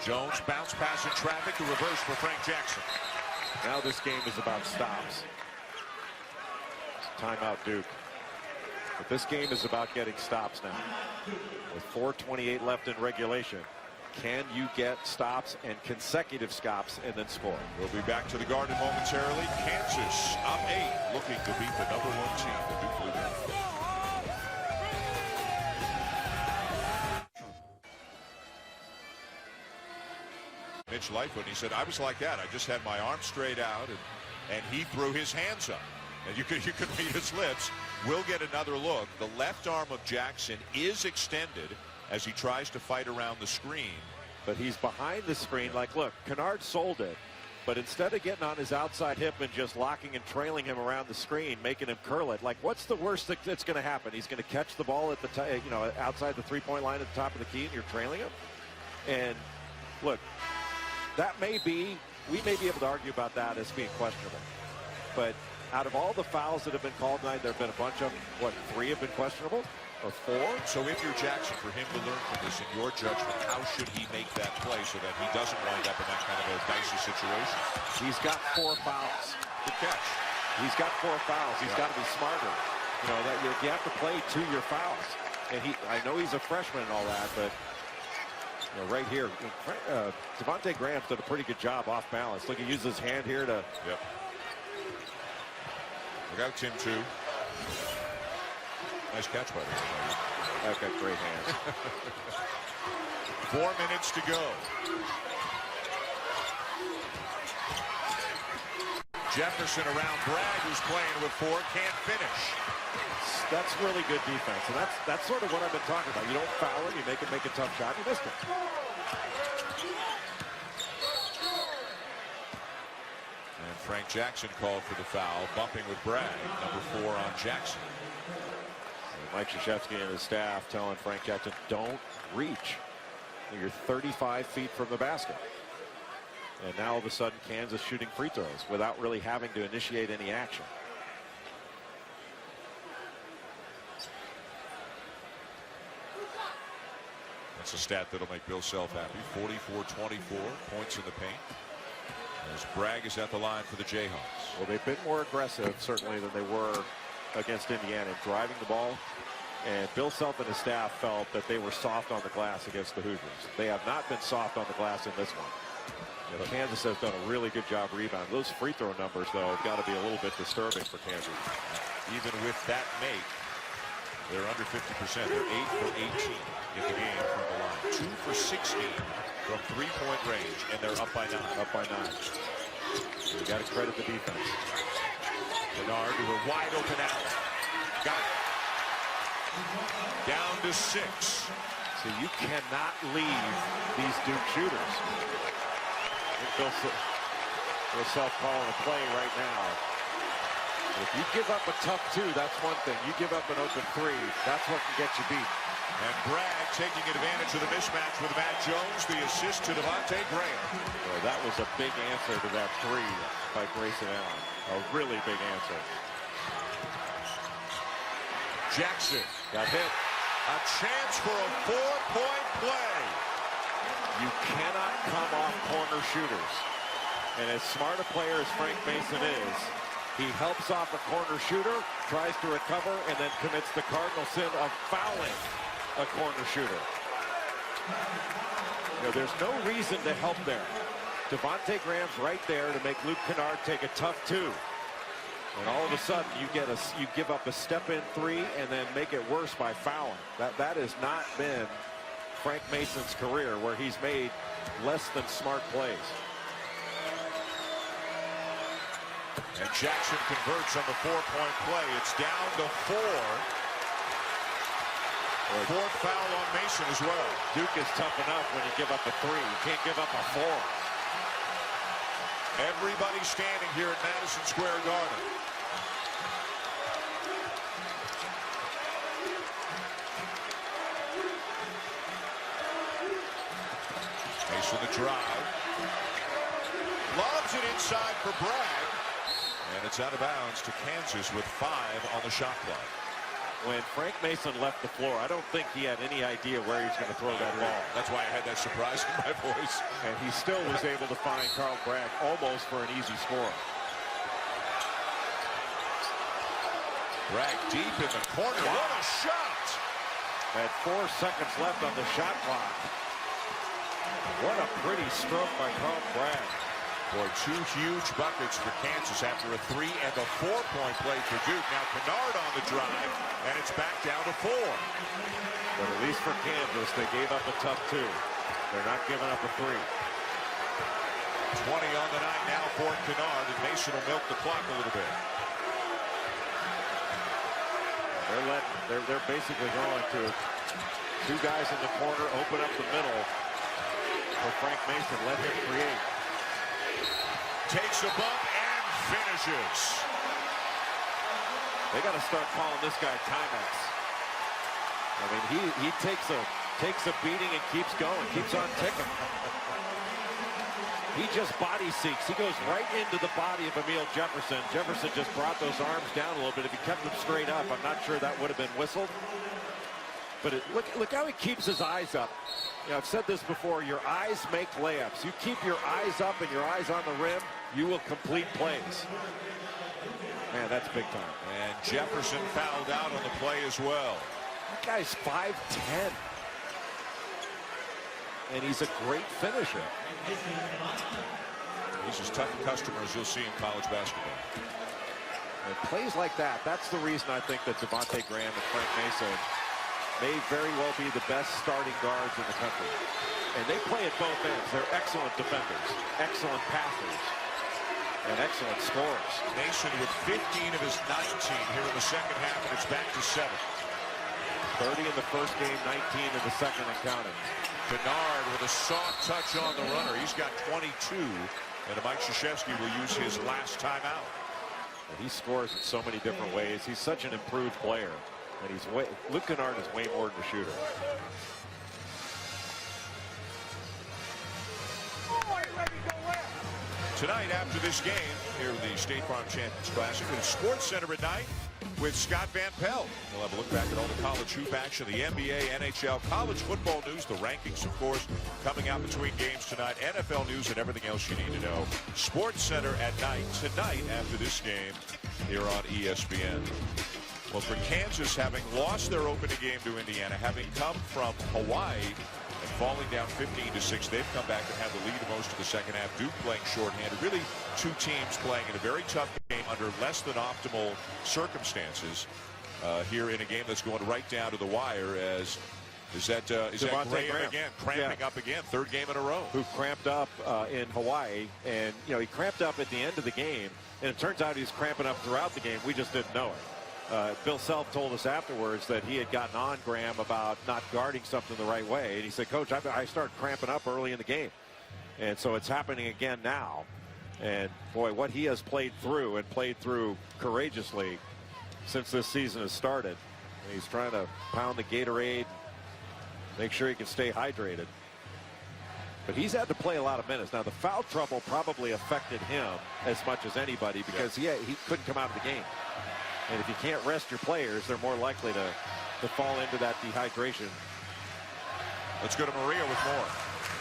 Jones bounce pass in traffic to reverse for Frank Jackson. Now this game is about stops. Timeout Duke. But this game is about getting stops now. With 4:28 left in regulation, can you get stops and consecutive stops and then score? We'll be back to the Garden momentarily. Kansas up 8, looking to beat the #1 team, the Duke Blue Devils. Mitch Lightfoot, he said, I was like that. I just had my arm straight out, and he threw his hands up. And you could read his lips. We'll get another look. The left arm of Jackson is extended as he tries to fight around the screen. But he's behind the screen. Like, look, Kennard sold it. But instead of getting on his outside hip and just locking and trailing him around the screen, making him curl it, like, what's the worst that's going to happen? He's going to catch the ball at the outside the three-point line at the top of the key, and you're trailing him. And look, that may be, we may be able to argue about that as being questionable. But out of all the fouls that have been called tonight, there have been a bunch of them. What, 3 have been questionable? Or 4? So if you're Jackson, for him to learn from this, in your judgment, how should he make that play so that he doesn't wind up in that kind of a dicey situation? He's got 4 fouls. Good catch. He's got 4 fouls. He's got to be smarter. You know, that you have to play to your fouls. And I know he's a freshman and all that, but you know, right here, Devontae Graham's done a pretty good job off balance. Look, he uses his hand here to. Yep. Look out, Tim, too. Nice catch by the way. I've got great hands. 4 minutes to go. Jefferson around Bragg, who's playing with 4, can't finish. That's really good defense, and that's sort of what I've been talking about. You don't foul him, you make him make a tough shot, you missed it. And Frank Jackson called for the foul, bumping with Bragg, number 4 on Jackson. And Mike Krzyzewski and his staff telling Frank Jackson, don't reach. You're 35 feet from the basket. And now all of a sudden Kansas shooting free throws without really having to initiate any action. That's a stat that'll make Bill Self happy. 44-24 points in the paint. As Bragg is at the line for the Jayhawks. Well, they've been more aggressive, certainly, than they were against Indiana, driving the ball. And Bill Self and his staff felt that they were soft on the glass against the Hoosiers. They have not been soft on the glass in this one. You know, Kansas has done a really good job rebounding. Those free throw numbers, though, have got to be a little bit disturbing for Kansas. Even with that make, they're under 50%. They're 8 for 18 in the game from the line. 2 for 16 from three-point range, and they're up by 9. Up by 9. You got to credit the defense. Kennard to a wide open Allen. Scott. Down to 6. So you cannot leave these Duke shooters. They'll self-calling a play right now. If you give up a tough 2, that's one thing. You give up an open 3, that's what can get you beat. And Bragg taking advantage of the mismatch with Matt Jones, the assist to Devontae Graham. Boy, that was a big answer to that 3 by Grayson Allen. A really big answer. Jackson got hit. A chance for a 4-point play. You cannot come off corner shooters. And as smart a player as Frank Mason is, he helps off a corner shooter, tries to recover, and then commits the cardinal sin of fouling a corner shooter. You know, there's no reason to help there. Devontae Graham's right there to make Luke Kennard take a tough 2. And all of a sudden, you give up a step-in 3 and then make it worse by fouling. That has not been Frank Mason's career, where he's made less than smart plays. And Jackson converts on the 4-point play. It's down to 4. Fourth foul on Mason as well. Duke is tough enough when you give up a 3. You can't give up a 4. Everybody standing here at Madison Square Garden. Mason the drive. Lobs it inside for Bragg. And it's out of bounds to Kansas with 5 on the shot clock. When Frank Mason left the floor, I don't think he had any idea where he was going to throw that ball. That's why I had that surprise in my voice. And he still was able to find Carl Bragg almost for an easy score. Bragg deep in the corner. Wow. What a shot! At 4 seconds left on the shot clock. What a pretty stroke by Carl Bragg. Boy, 2 huge buckets for Kansas after a 3 and a 4-point play for Duke. Now Kennard on the drive, and it's back down to 4. But at least for Kansas, they gave up a tough 2. They're not giving up a 3. 20 on the night now for Kennard, and Mason will milk the clock a little bit. They're basically going to 2 guys in the corner, open up the middle for Frank Mason. Let him create. Takes a bump and finishes. They got to start calling this guy timeouts. I mean, he takes a beating and keeps going, keeps on ticking. He just body seeks. He goes right into the body of Emil Jefferson. Jefferson just brought those arms down a little bit. If he kept them straight up, I'm not sure that would have been whistled. But look how he keeps his eyes up. You know, I've said this before, your eyes make layups. You keep your eyes up and your eyes on the rim, you will complete plays. Man, that's big time. And Jefferson fouled out on the play as well. That guy's 5'10". And he's a great finisher. He's as tough a customer as you'll see in college basketball. And plays like that, that's the reason I think that Devontae Graham and Frank Mason may very well be the best starting guards in the country. And they play at both ends. They're excellent defenders, excellent passers, and excellent scorers. Mason with 15 of his 19 here in the second half, and it's back to 7. 30 in the first game, 19 in the second, and counting. Kennard with a soft touch on the runner. He's got 22, and Mike Krzyzewski will use his last timeout. He scores in so many different ways. He's such an improved player. And Luke Kennard is way more than a shooter. Tonight, after this game, here in the State Farm Champions Classic, with Sports Center at night with Scott Van Pelt. We'll have a look back at all the college hoop action, the NBA, NHL, college football news, the rankings, of course, coming out between games tonight, NFL news, and everything else you need to know. Sports Center at night tonight after this game here on ESPN. Well, for Kansas, having lost their opening game to Indiana, having come from Hawaii and falling down 15-6, they've come back and had the lead most of the second half. Duke playing shorthanded. Really, 2 teams playing in a very tough game under less than optimal circumstances here in a game that's going right down to the wire. Is that Graham again cramping up again, 3rd game in a row? Who cramped up in Hawaii, and he cramped up at the end of the game, and it turns out he's cramping up throughout the game. We just didn't know it. Bill Self told us afterwards that he had gotten on Graham about not guarding something the right way. And he said, Coach, I started cramping up early in the game. And so it's happening again now. And, boy, what he has played through and played through courageously since this season has started. And he's trying to pound the Gatorade, make sure he can stay hydrated. But he's had to play a lot of minutes. Now, the foul trouble probably affected him as much as anybody because he couldn't come out of the game. And if you can't rest your players, they're more likely to fall into that dehydration. Let's go to Maria with more.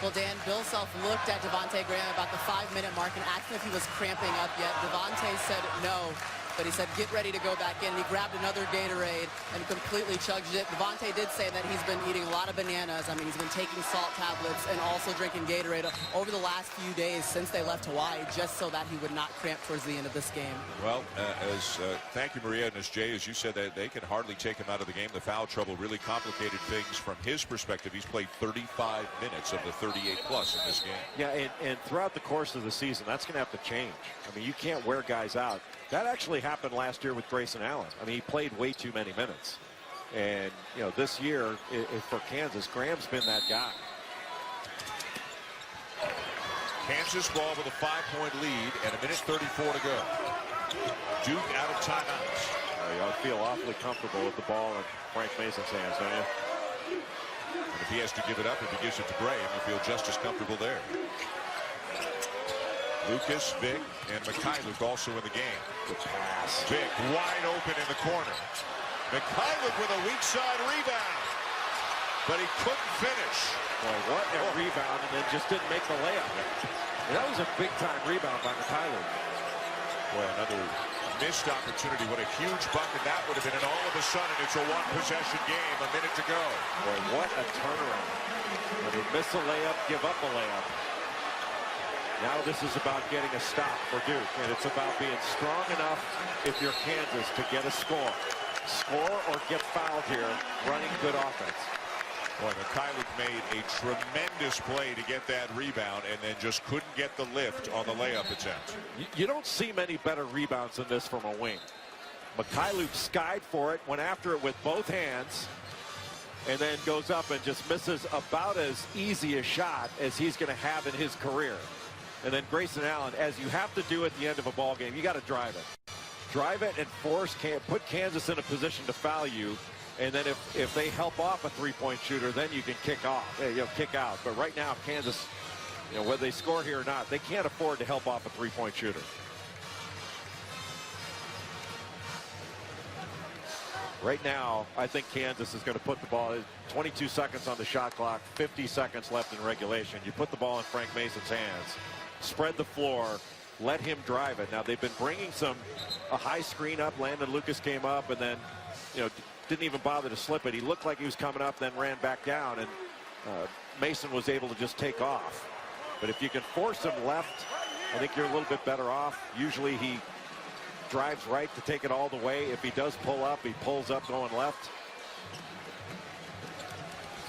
Well, Dan, Bill Self looked at Devontae Graham about the 5-minute mark and asked him if he was cramping up yet. Devontae said no, but he said get ready to go back in. He grabbed another Gatorade and completely chugged it. Devontae did say that he's been eating a lot of bananas. I mean, he's been taking salt tablets and also drinking Gatorade over the last few days since they left Hawaii, just so that he would not cramp towards the end of this game. Well, thank you, Maria. And as Jay, as you said, that they can hardly take him out of the game. The foul trouble really complicated things from his perspective. He's played 35 minutes of the 38+ in this game. Yeah, and throughout the course of the season, that's going to have to change. I mean, you can't wear guys out. That actually happened last year with Grayson Allen. I mean, he played way too many minutes. And, you know, this year for Kansas, Graham's been that guy. Kansas ball with a 5-point lead and 1:34 to go. Duke out of timeouts. I feel awfully comfortable with the ball in Frank Mason's hands, don't you? And if he has to give it up, if he gives it to Graham, you feel just as comfortable there. Lucas, Vic, and Mikhailuk also in the game. Good pass. Vic wide open in the corner. Mikhailuk with a weak side rebound. But he couldn't finish. Boy, what a rebound, and then just didn't make the layup. And that was a big-time rebound by Mikhailuk. Boy, another missed opportunity. What a huge bucket that would have been. And all of a sudden, it's a one-possession game. A minute to go. Boy, what a turnaround. When they miss a layup, give up a layup. Now this is about getting a stop for Duke, and it's about being strong enough if you're Kansas to get a score. Score or get fouled here, running good offense. Boy, Mikhailuk made a tremendous play to get that rebound and then just couldn't get the lift on the layup attempt. You don't see many better rebounds than this from a wing. Mikhailuk skied for it, went after it with both hands, and then goes up and just misses about as easy a shot as he's going to have in his career. And then Grayson Allen, as you have to do at the end of a ball game, you got to drive it. Drive it and put Kansas in a position to foul you. And then if they help off a three-point shooter, then you can kick out. But right now, Kansas, whether they score here or not, they can't afford to help off a three-point shooter. Right now, I think Kansas is going to put the ball 22 seconds on the shot clock, 50 seconds left in regulation. You put the ball in Frank Mason's hands, spread the floor, let him drive it. Now, they've been bringing a high screen up. Landon Lucas came up and then, didn't even bother to slip it. He looked like he was coming up, then ran back down, and Mason was able to just take off. But if you can force him left, I think you're a little bit better off. Usually he drives right to take it all the way. If he does pull up, he pulls up going left.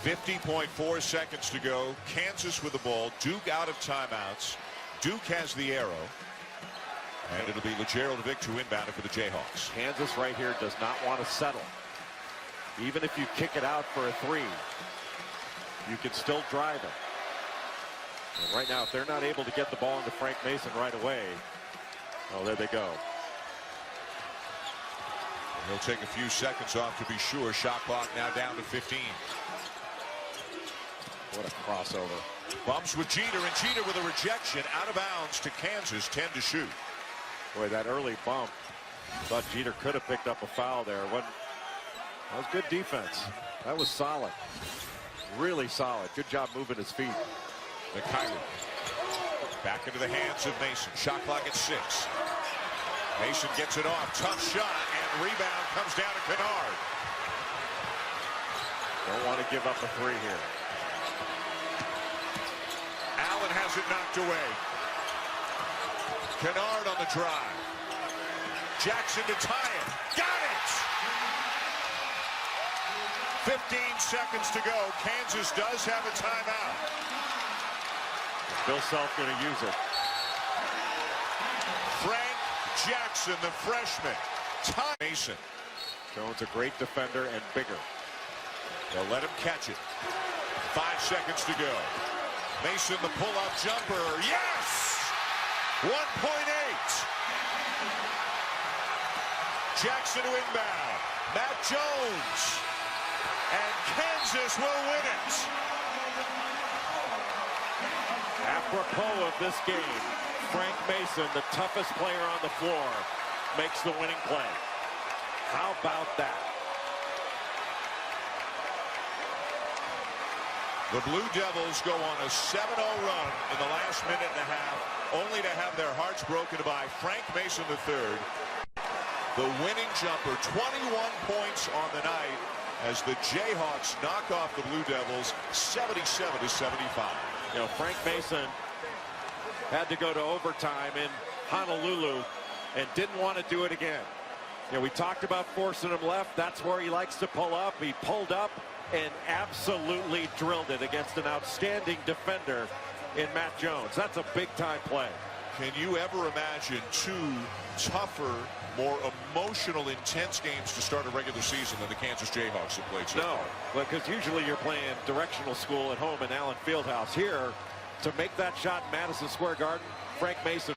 50.4 seconds to go. Kansas with the ball. Duke out of timeouts. Duke has the arrow. And it'll be LeGerald Vic to inbound it for the Jayhawks. Kansas right here does not want to settle. Even if you kick it out for a three, you can still drive it. And right now, if they're not able to get the ball into Frank Mason right away, oh, there they go. He'll take a few seconds off to be sure. Shot clock now down to 15. What a crossover. Bumps with Jeter, and Jeter with a rejection out of bounds to Kansas, 10 to shoot. Boy, that early bump. Thought Jeter could have picked up a foul there. That was good defense. That was solid. Really solid. Good job moving his feet. Mikhailuk back into the hands of Mason. Shot clock at 6. Mason gets it off. Tough shot, and rebound comes down to Kennard. Don't want to give up a three here. Allen has it knocked away. Kennard on the drive. Jackson to tie it. Got it! 15 seconds to go. Kansas does have a timeout. Bill Self going to use it. Frank Jackson, the freshman. Mason Jones, a great defender and bigger. They'll let him catch it. 5 seconds to go. Mason, the pull-up jumper. Yes! 1.8. Jackson to inbound. Matt Jones. And Kansas will win it. Apropos of this game, Frank Mason, the toughest player on the floor, makes the winning play. How about that? The Blue Devils go on a 7-0 run in the last minute and a half, only to have their hearts broken by Frank Mason III. The winning jumper, 21 points on the night, as the Jayhawks knock off the Blue Devils 77-75. You know, Frank Mason had to go to overtime in Honolulu and didn't want to do it again. You know, we talked about forcing him left. That's where he likes to pull up. He pulled up and absolutely drilled it against an outstanding defender in Matt Jones. That's a big-time play. Can you ever imagine two tougher, more emotional, intense games to start a regular season than the Kansas Jayhawks have played so far? No, because usually you're playing directional school at home in Allen Fieldhouse. Here, to make that shot in Madison Square Garden, Frank Mason